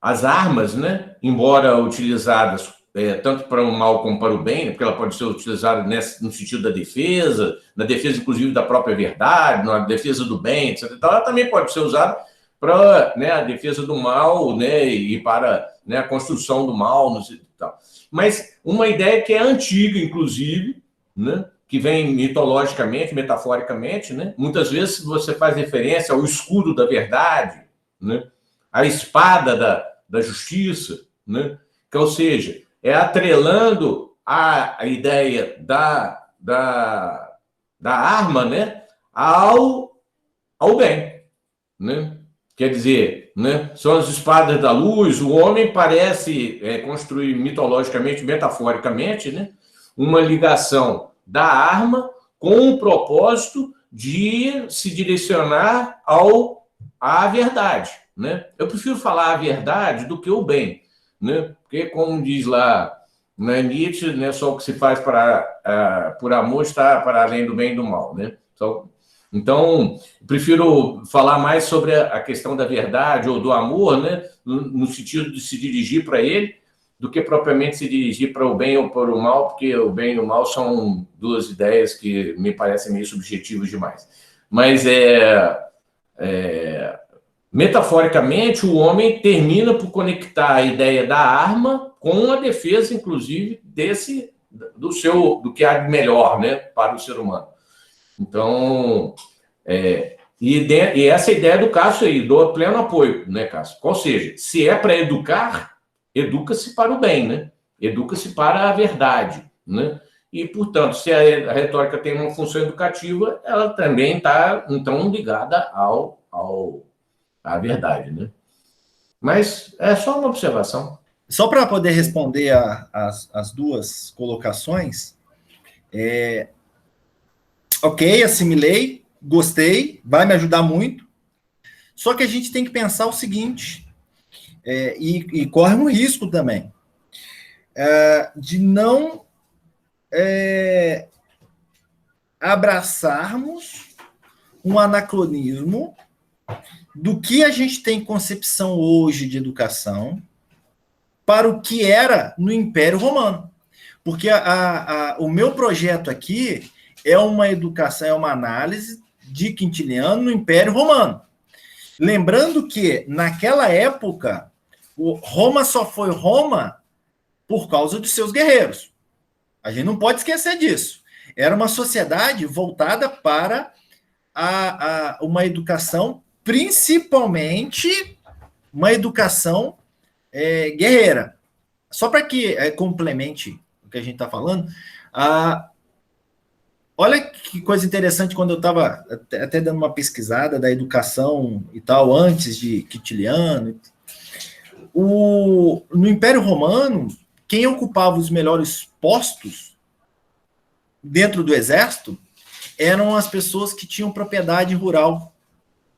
as armas, né? Embora utilizadas tanto para o mal como para o bem, porque ela pode ser utilizada no sentido da defesa, na defesa, inclusive, da própria verdade, na defesa do bem, etc. Então, ela também pode ser usada para, né, a defesa do mal, né, e para, né, a construção do mal, e tal. Mas uma ideia que é antiga, inclusive, né, que vem mitologicamente, metaforicamente, né? Muitas vezes você faz referência ao escudo da verdade, né? A espada da justiça, né? Que, ou seja, é atrelando a ideia da arma, né? ao bem, né? Quer dizer, né? São as espadas da luz. O homem parece construir mitologicamente, metaforicamente, né? Uma ligação da arma com o propósito de se direcionar à verdade, né? Eu prefiro falar a verdade do que o bem, né? Porque, como diz lá, né, Nietzsche, né, só o que se faz por amor está para além do bem e do mal, né? Então, eu prefiro falar mais sobre a questão da verdade ou do amor, né, no sentido de se dirigir para ele, do que propriamente se dirigir para o bem ou para o mal, porque o bem e o mal são duas ideias que me parecem meio subjetivas demais. Mas, metaforicamente, o homem termina por conectar a ideia da arma com a defesa, inclusive, do que há de melhor, né, para o ser humano. Então, e essa ideia do Cássio aí, dou pleno apoio, né, Cássio? Ou seja, se é para educar, educa-se para o bem, né? Educa-se para a verdade, né? E, portanto, se a retórica tem uma função educativa, ela também está, então, ligada à verdade, né? Mas é só uma observação. Só para poder responder as duas colocações, ok, assimilei, gostei, vai me ajudar muito, só que a gente tem que pensar o seguinte, e corre um risco também, de não abraçarmos um anacronismo do que a gente tem concepção hoje de educação para o que era no Império Romano. Porque o meu projeto aqui é uma educação, é uma análise de Quintiliano no Império Romano. Lembrando que, naquela época, Roma só foi Roma por causa dos seus guerreiros. A gente não pode esquecer disso. Era uma sociedade voltada para uma educação, principalmente uma educação guerreira. Só para que complemente o que a gente está falando, olha que coisa interessante, quando eu estava até dando uma pesquisada da educação e tal, antes de Quintiliano, no Império Romano, quem ocupava os melhores postos dentro do exército eram as pessoas que tinham propriedade rural.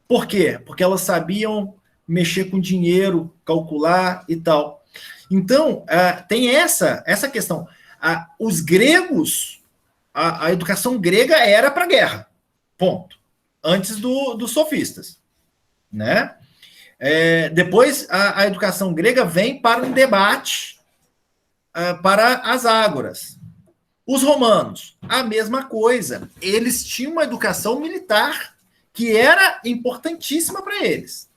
Por quê? Porque elas sabiam mexer com dinheiro, calcular e tal. Então, tem essa questão. Os gregos, a educação grega era para a guerra, ponto. Antes dos sofistas, né? Depois, a educação grega vem para um debate, para as ágoras. Os romanos, a mesma coisa. Eles tinham uma educação militar que era importantíssima para eles.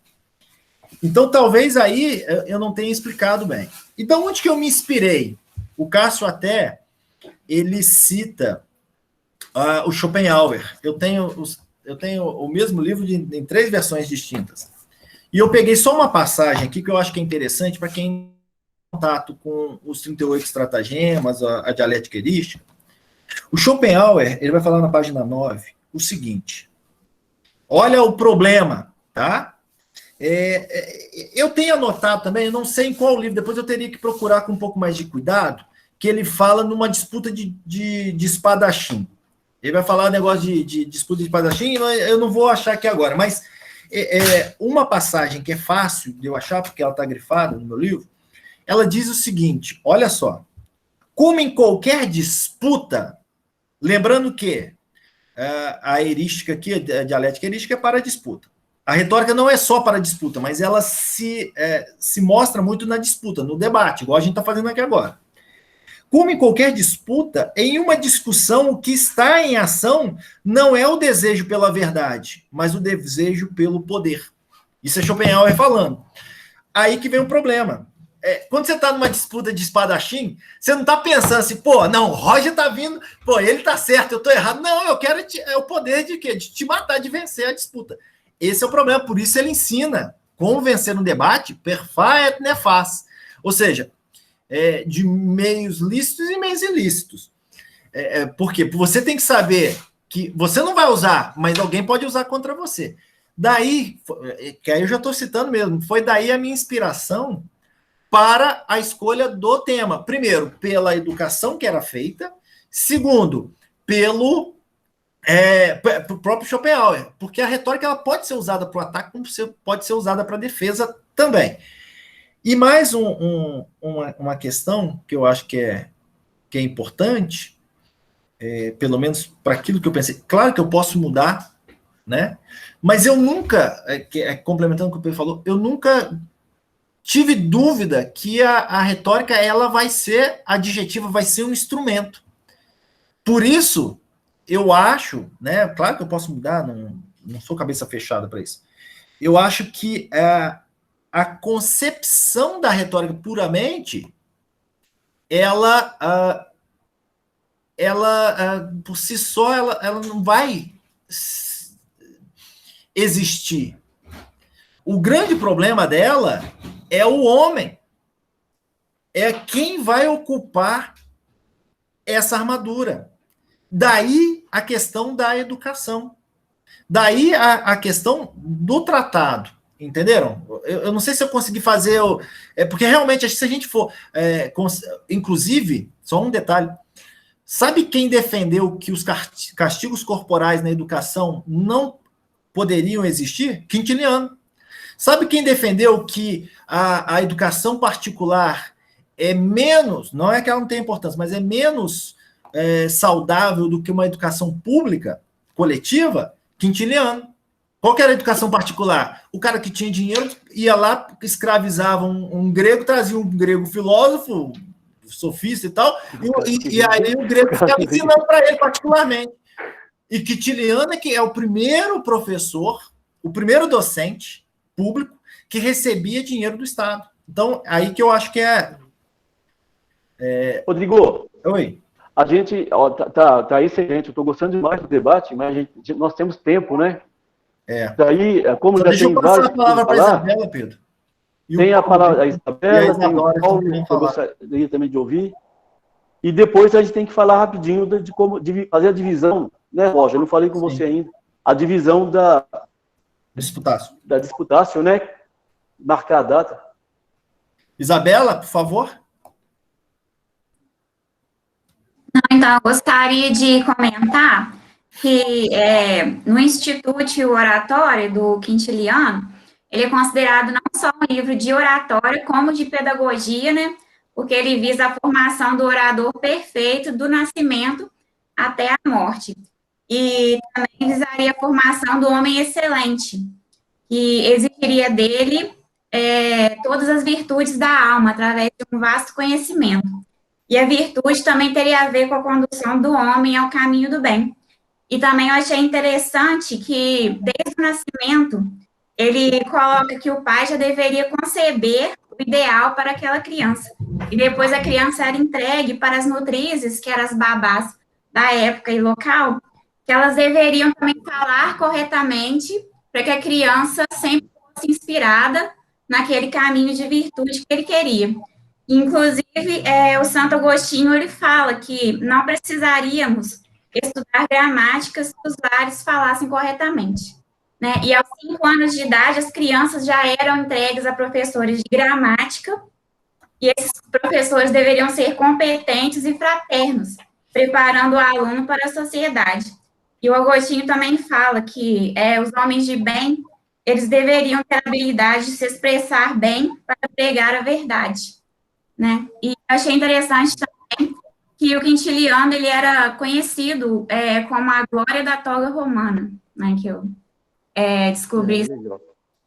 Então, talvez aí eu não tenha explicado bem. Então, onde que eu me inspirei? O Cássio até, ele cita o Schopenhauer. Eu tenho o mesmo livro em 3 versões distintas. E eu peguei só uma passagem aqui que eu acho que é interessante para quem tem contato com os 38 estratagemas, a dialética erística. O Schopenhauer, ele vai falar na página 9 o seguinte. Olha o problema, tá? Eu tenho anotado também, eu não sei em qual livro, depois eu teria que procurar com um pouco mais de cuidado, que ele fala numa disputa de espadachim. Ele vai falar um negócio de disputa de espadachim, eu não vou achar aqui agora, mas uma passagem que é fácil de eu achar, porque ela está grifada no meu livro, ela diz o seguinte, olha só, como em qualquer disputa, lembrando que a erística aqui, a dialética erística é para a disputa. A retórica não é só para a disputa, mas ela se mostra muito na disputa, no debate, igual a gente está fazendo aqui agora. Como em qualquer disputa, em uma discussão, o que está em ação não é o desejo pela verdade, mas o desejo pelo poder. Isso é Schopenhauer falando. Aí que vem o problema. quando você está numa disputa de espadachim, você não está pensando assim, pô, não, o Roger tá vindo, pô, ele tá certo, eu tô errado. Não, eu quero o poder de quê? De te matar, de vencer a disputa. Esse é o problema, por isso ele ensina como vencer no debate, per fa et nefas. Ou seja, de meios lícitos e meios ilícitos. Por quê? Porque você tem que saber que você não vai usar, mas alguém pode usar contra você. Daí, que aí eu já estou citando mesmo, foi daí a minha inspiração para a escolha do tema. Primeiro, pela educação que era feita. Segundo, pelo próprio Schopenhauer, porque a retórica ela pode ser usada para o ataque, como pode ser usada para a defesa também. E mais uma questão que eu acho que é importante, pelo menos para aquilo que eu pensei. Claro que eu posso mudar, né? Mas eu nunca, complementando o que o Pedro falou, eu nunca tive dúvida que a retórica ela vai ser adjetiva, vai ser um instrumento. Por isso, eu acho, né? Claro que eu posso mudar, não sou cabeça fechada para isso. Eu acho que a concepção da retórica puramente, ela por si só, ela não vai existir. O grande problema dela é o homem. É quem vai ocupar essa armadura. Daí a questão da educação. Daí a questão do tratado. Entenderam? Eu não sei se eu consegui fazer... porque realmente, se a gente for... inclusive, só um detalhe. Sabe quem defendeu que os castigos corporais na educação não poderiam existir? Quintiliano. Sabe quem defendeu que a educação particular é menos... Não é que ela não tenha importância, mas é menos saudável do que uma educação pública, coletiva? Quintiliano. Qual que era a educação particular? O cara que tinha dinheiro ia lá, escravizava um grego, trazia um grego filósofo, sofista e tal, e aí o grego ficava ensinando para ele particularmente. E Quintiliano que é o primeiro professor, o primeiro docente público que recebia dinheiro do Estado. Então, aí que eu acho que Rodrigo, oi. A gente, tá excelente, eu estou gostando demais do debate, mas nós temos tempo, né? Daí, como já tem vários... Deixa eu passar a palavra para a Isabela, Pedro. Tem a palavra da Isabela, tem o Paulo, que eu gostaria também de ouvir. E depois a gente tem que falar rapidinho de como fazer a divisão, né, Roger? Eu não falei com você ainda. A divisão da disputácio, né? Marcar a data. Isabela, por favor. Então, eu gostaria de comentar que no Instituto Oratório do Quintiliano, ele é considerado não só um livro de oratória, como de pedagogia, né? Porque ele visa a formação do orador perfeito do nascimento até a morte. E também visaria a formação do homem excelente, que exigiria dele todas as virtudes da alma, através de um vasto conhecimento. E a virtude também teria a ver com a condução do homem ao caminho do bem. E também eu achei interessante que, desde o nascimento, ele coloca que o pai já deveria conceber o ideal para aquela criança. E depois a criança era entregue para as nutrizes, que eram as babás da época e local, que elas deveriam também falar corretamente para que a criança sempre fosse inspirada naquele caminho de virtude que ele queria. Inclusive, o Santo Agostinho, ele fala que não precisaríamos estudar gramática se os lares falassem corretamente, né? E aos 5 anos de idade, as crianças já eram entregues a professores de gramática, e esses professores deveriam ser competentes e fraternos, preparando o aluno para a sociedade. E o Agostinho também fala que os homens de bem, eles deveriam ter a habilidade de se expressar bem para pregar a verdade, né? E achei interessante também que o Quintiliano, ele era conhecido como a glória da toga romana, né? Que eu descobri isso.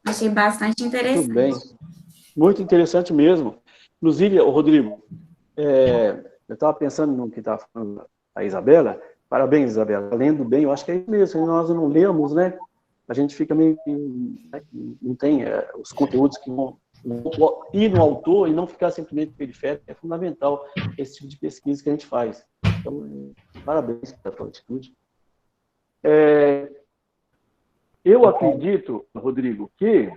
Achei bastante interessante. Muito bem. Muito interessante mesmo. Inclusive, Rodrigo, eu estava pensando no que estava falando a Isabela. Parabéns, Isabela. Lendo bem, eu acho que é isso mesmo. Nós não lemos, né? A gente fica meio que... não tem os conteúdos que vão Ir no autor e não ficar simplesmente periférico é fundamental esse tipo de pesquisa que a gente faz. Então, parabéns pela sua atitude. Eu acredito, Rodrigo, que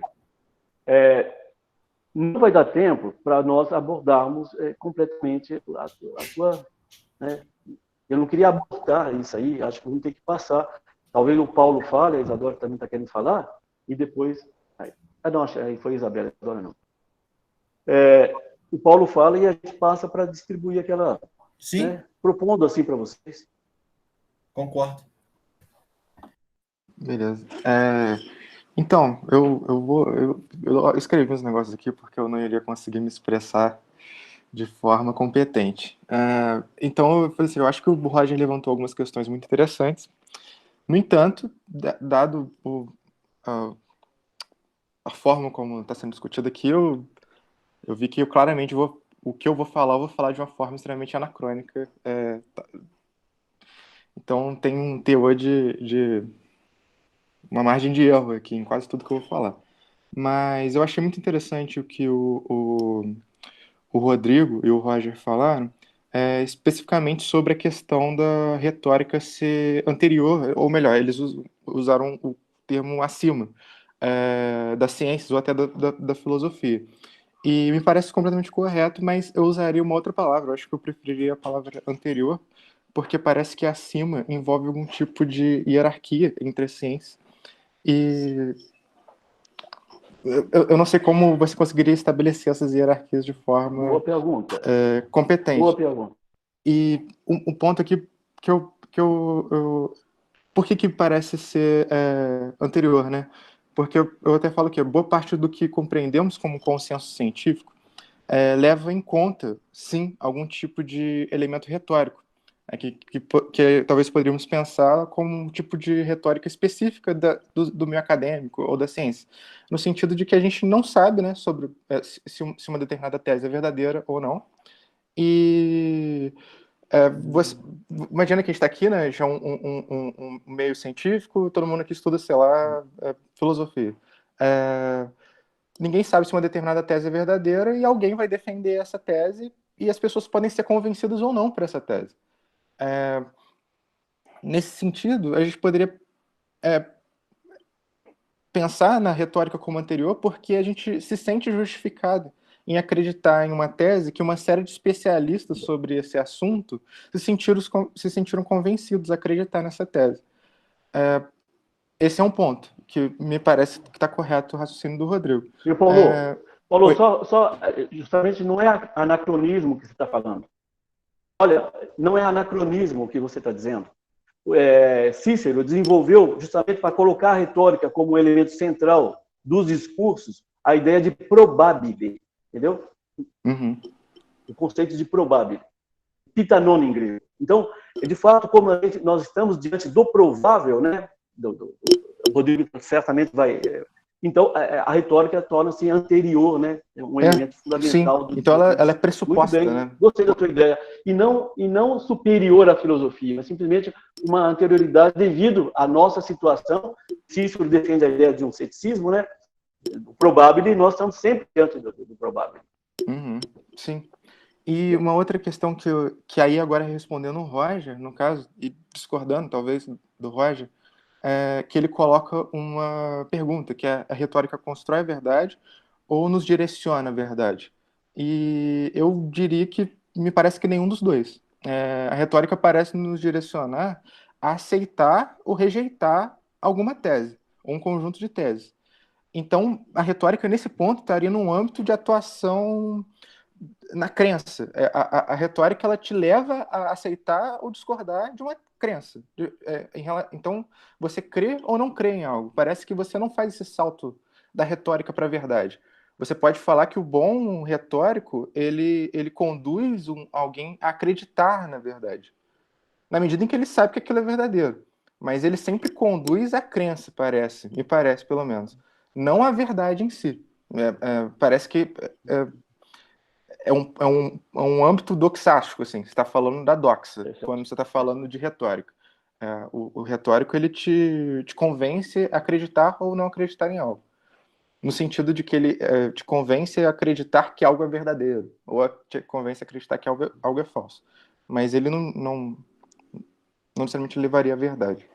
não vai dar tempo para nós abordarmos completamente a sua... Né? Eu não queria abordar isso aí, acho que vamos ter que passar. Talvez o Paulo fale, a Isadora também está querendo falar, e depois... não, aí foi a Isabela, a Isadora não. O Paulo fala e a gente passa para distribuir aquela... Sim. Né, propondo assim para vocês. Concordo. Beleza. Então, eu escrevi uns negócios aqui porque eu não iria conseguir me expressar de forma competente. Então, eu falei assim, eu acho que o Roger levantou algumas questões muito interessantes. No entanto, dado a forma como está sendo discutido aqui, eu vi que eu claramente o que eu vou falar de uma forma extremamente anacrônica. Então, tem um teor de uma margem de erro aqui em quase tudo que eu vou falar. Mas eu achei muito interessante o que o Rodrigo e o Roger falaram, especificamente sobre a questão da retórica ser anterior, ou melhor, eles usaram o termo acima das ciências ou até da filosofia. E me parece completamente correto, mas eu usaria uma outra palavra, eu acho que eu preferiria a palavra anterior, porque parece que acima envolve algum tipo de hierarquia entre as ciências. E eu não sei como você conseguiria estabelecer essas hierarquias de forma Boa pergunta. Competente. Boa pergunta. E um ponto aqui por que parece ser anterior, né? Porque eu até falo que boa parte do que compreendemos como consenso científico leva em conta, sim, algum tipo de elemento retórico, que talvez poderíamos pensar como um tipo de retórica específica do meio acadêmico ou da ciência, no sentido de que a gente não sabe, né, sobre se uma determinada tese é verdadeira ou não. E você imagina que a gente está aqui, né, já um meio científico, todo mundo aqui estuda, sei lá, filosofia. Ninguém sabe se uma determinada tese é verdadeira e alguém vai defender essa tese e as pessoas podem ser convencidas ou não por essa tese. Nesse sentido, a gente poderia pensar na retórica como anterior porque a gente se sente justificado em acreditar em uma tese que uma série de especialistas sobre esse assunto se sentiram convencidos a acreditar nessa tese. Esse é um ponto que me parece que está correto o raciocínio do Rodrigo. E Paulo, justamente não é anacronismo que você está falando. Olha, não é anacronismo o que você está dizendo. Cícero desenvolveu, justamente para colocar a retórica como um elemento central dos discursos, a ideia de probabile, entendeu? Uhum. O conceito de probabile. Pitanon em grego. Então, de fato, como nós estamos diante do provável, né? O Rodrigo certamente vai... Então, a retórica torna-se anterior, né? É um elemento fundamental. Sim. Então, ela é pressuposta, muito bem, né? Gostei da tua ideia. E não superior à filosofia, mas simplesmente uma anterioridade devido à nossa situação. Cícero defende a ideia de um ceticismo, né? O provável, e nós estamos sempre diante do provável. Uhum. Sim. E uma outra questão que aí agora respondendo o Roger, no caso, e discordando talvez do Roger, que ele coloca uma pergunta, que é: a retórica constrói a verdade ou nos direciona a verdade? E eu diria que me parece que nenhum dos dois. A retórica parece nos direcionar a aceitar ou rejeitar alguma tese, ou um conjunto de teses. Então, a retórica, nesse ponto, estaria num âmbito de atuação na crença. A retórica, ela te leva a aceitar ou discordar de uma crença. Então, você crê ou não crê em algo. Parece que você não faz esse salto da retórica para a verdade. Você pode falar que o bom retórico, ele conduz alguém a acreditar na verdade, na medida em que ele sabe que aquilo é verdadeiro. Mas ele sempre conduz à crença, me parece pelo menos. Não à verdade em si. Parece que é um âmbito doxástico, assim. Você está falando da doxa, quando você está falando de retórica. O retórico, ele te convence a acreditar ou não acreditar em algo. no sentido de que ele te convence a acreditar que algo é verdadeiro, ou te convence a acreditar que algo é falso. Mas ele não necessariamente levaria à verdade.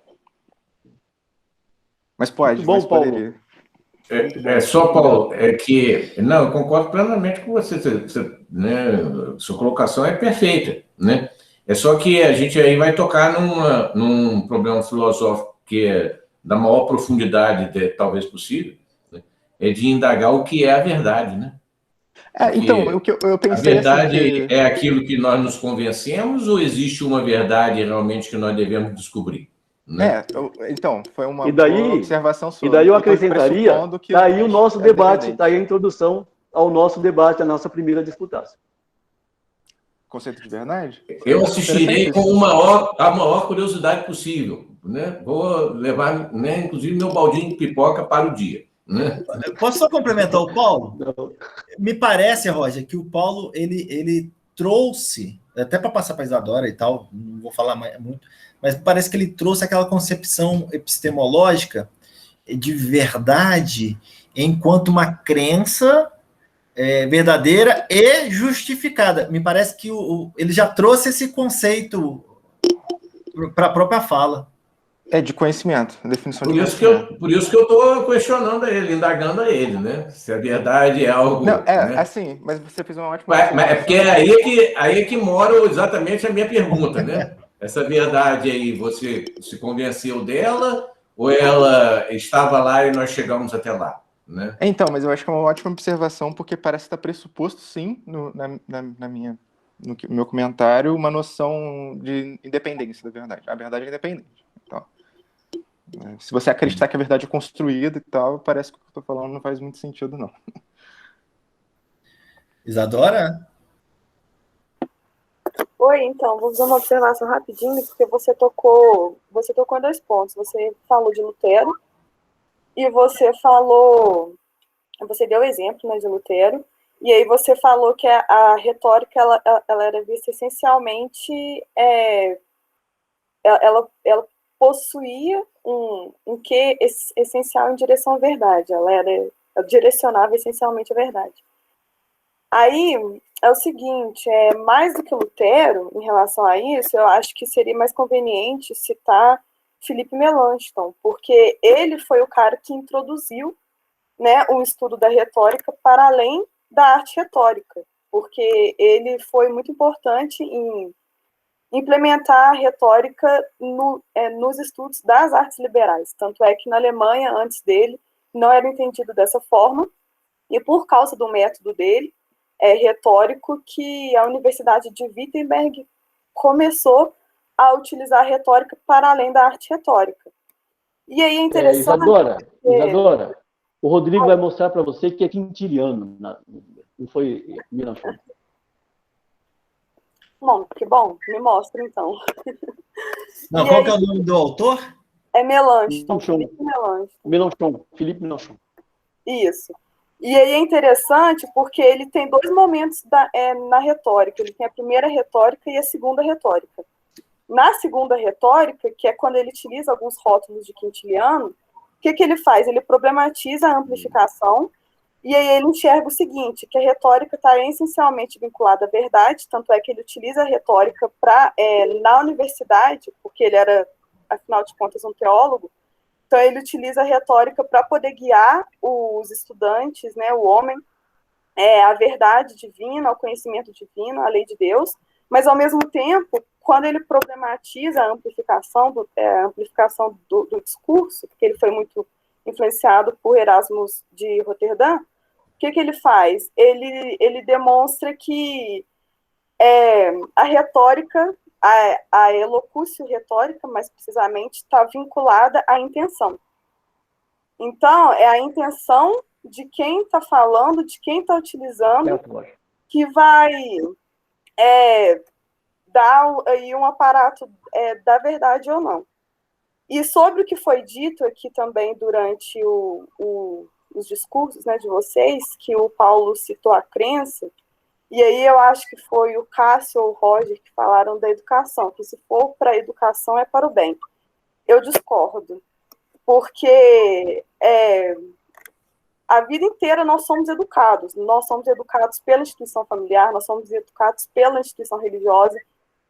Mas pode, Bom, mas Paulo. poderia. Só, Paulo, não, eu concordo plenamente com você, né, sua colocação é perfeita, né? É só que a gente aí vai tocar num problema filosófico que é da maior profundidade, talvez possível, né? É de indagar o que é a verdade, né? Então, o que eu pensei... A verdade assim, é aquilo que nós nos convencemos ou existe uma verdade realmente que nós devemos descobrir? Né? Então, foi uma boa observação sua. E daí eu acrescentaria, está aí o nosso debate, está aí a introdução ao nosso debate, a nossa primeira disputa. Conceito de verdade? Eu assistirei com a maior curiosidade possível. Né? Vou levar, né, inclusive, meu baldinho de pipoca para o dia. Né? Posso só complementar o Paulo? Não. Me parece, Roger, que o Paulo ele trouxe, até para passar para a Isadora e tal, não vou falar muito, mas parece que ele trouxe aquela concepção epistemológica de verdade enquanto uma crença verdadeira e justificada. Me parece que ele já trouxe esse conceito para a própria fala. De conhecimento, a definição por de isso conhecimento. Por isso que eu estou questionando ele, indagando a ele, né? Se a verdade é algo... Não, né? assim, mas você fez uma ótima... Mas é porque aí que mora exatamente a minha pergunta, né? Essa verdade aí, você se convenceu dela ou ela estava lá e nós chegamos até lá? Né? Então, mas eu acho que é uma ótima observação, porque parece estar pressuposto, sim, no meu comentário, uma noção de independência da verdade. A verdade é independente. Então, se você acreditar que a verdade é construída e tal, parece que o que eu estou falando não faz muito sentido, não. Isadora? Oi, então, vou fazer uma observação rapidinho, porque você tocou em 2 pontos. Você falou de Lutero e você deu exemplo, né, de Lutero, e aí você falou que a retórica ela era vista essencialmente, ela possuía um quê essencial em direção à verdade, ela direcionava essencialmente a verdade. Aí é o seguinte, mais do que Lutero, em relação a isso, eu acho que seria mais conveniente citar Philippe Melanchthon, porque ele foi o cara que introduziu, né, o estudo da retórica para além da arte retórica, porque ele foi muito importante em implementar a retórica nos estudos das artes liberais. Tanto é que na Alemanha, antes dele, não era entendido dessa forma, e por causa do método dele, retórico, que a Universidade de Wittenberg começou a utilizar a retórica para além da arte retórica. E aí é interessante... Isadora, o Rodrigo vai mostrar para você que é quintiliano, não foi Melanchthon. Bom, que bom, me mostra então. Não, qual que é o nome do autor? É Melanchthon. Philippe Melanchthon. Isso. E aí é interessante porque ele tem 2 momentos na retórica. Ele tem a primeira retórica e a segunda retórica. Na segunda retórica, que é quando ele utiliza alguns rótulos de quintiliano, o que ele faz? Ele problematiza a amplificação e aí ele enxerga o seguinte, que a retórica está essencialmente vinculada à verdade, tanto é que ele utiliza a retórica na universidade, porque ele era, afinal de contas, um teólogo. Então, ele utiliza a retórica para poder guiar os estudantes, né, o homem, à verdade divina, ao conhecimento divino, à lei de Deus, mas, ao mesmo tempo, quando ele problematiza a amplificação do discurso, porque ele foi muito influenciado por Erasmus de Roterdã, o que ele faz? Ele demonstra que a retórica, a elocúcio retórica, mais precisamente, está vinculada à intenção. Então, é a intenção de quem está falando, de quem está utilizando, que vai dar aí um aparato da verdade ou não. E sobre o que foi dito aqui também durante os discursos, né, de vocês, que o Paulo citou a crença, e aí eu acho que foi o Cássio ou o Roger que falaram da educação, que se for para a educação é para o bem. Eu discordo, porque a vida inteira nós somos educados pela instituição familiar, nós somos educados pela instituição religiosa.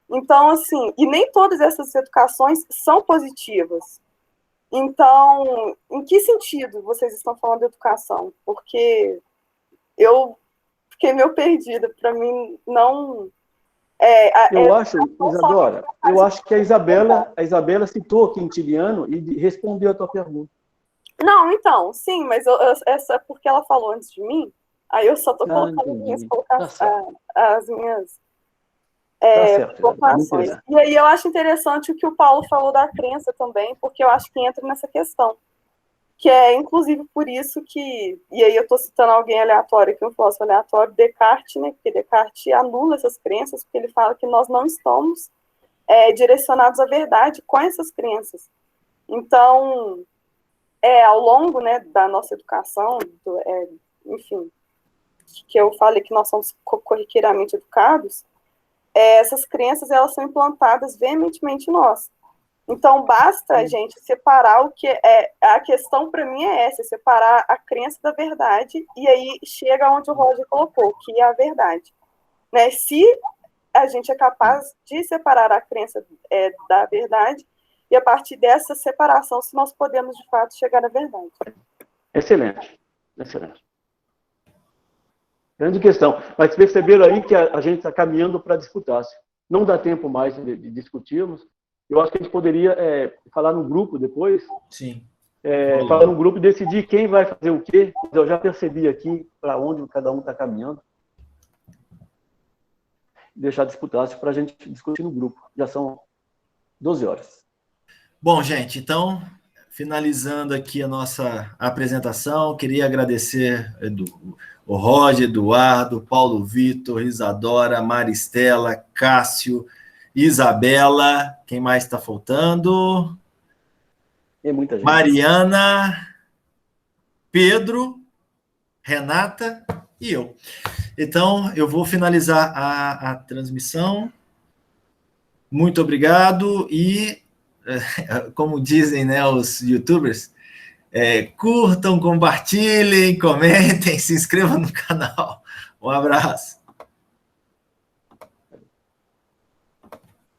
Então, assim, e nem todas essas educações são positivas. Então, em que sentido vocês estão falando de educação? Porque eu fiquei meio perdida, para mim não... eu acho, Isadora, eu acho que a Isabela citou Quintiliano e respondeu a tua pergunta. Não, então, sim, mas essa é porque ela falou antes de mim, aí eu só estou colocando as minhas colocações. E aí eu acho interessante o que o Paulo falou da crença também, porque eu acho que entra nessa questão, que é, inclusive, por isso que, e aí eu estou citando alguém aleatório, que eu filósofo aleatório, Descartes, né, porque Descartes anula essas crenças, porque ele fala que nós não estamos direcionados à verdade com essas crenças. Então... ao longo, né, da nossa educação, enfim, que eu falei que nós somos corriqueiramente educados, essas crenças, elas são implantadas veementemente em nós. Então, basta a gente separar o que a questão para mim é essa, separar a crença da verdade, e aí chega onde o Roger colocou, que é a verdade. Né? Se a gente é capaz de separar a crença da verdade, e a partir dessa separação, se nós podemos, de fato, chegar à verdade. Excelente. Grande questão. Mas perceberam aí que a gente está caminhando para disputar-se. Não dá tempo mais de discutirmos. Eu acho que a gente poderia falar no grupo depois. Sim. Falar no grupo e decidir quem vai fazer o quê. Eu já percebi aqui para onde cada um está caminhando. Deixar disputar-se para a gente discutir no grupo. Já são 12 horas. Bom, gente, então, finalizando aqui a nossa apresentação, queria agradecer o Roger, Eduardo, Paulo Vitor, Isadora, Maristela, Cássio, Isabela, quem mais está faltando? Tem muita gente. Mariana, Pedro, Renata e eu. Então, eu vou finalizar a transmissão. Muito obrigado e... como dizem, né, os youtubers, curtam, compartilhem, comentem, se inscrevam no canal. Um abraço.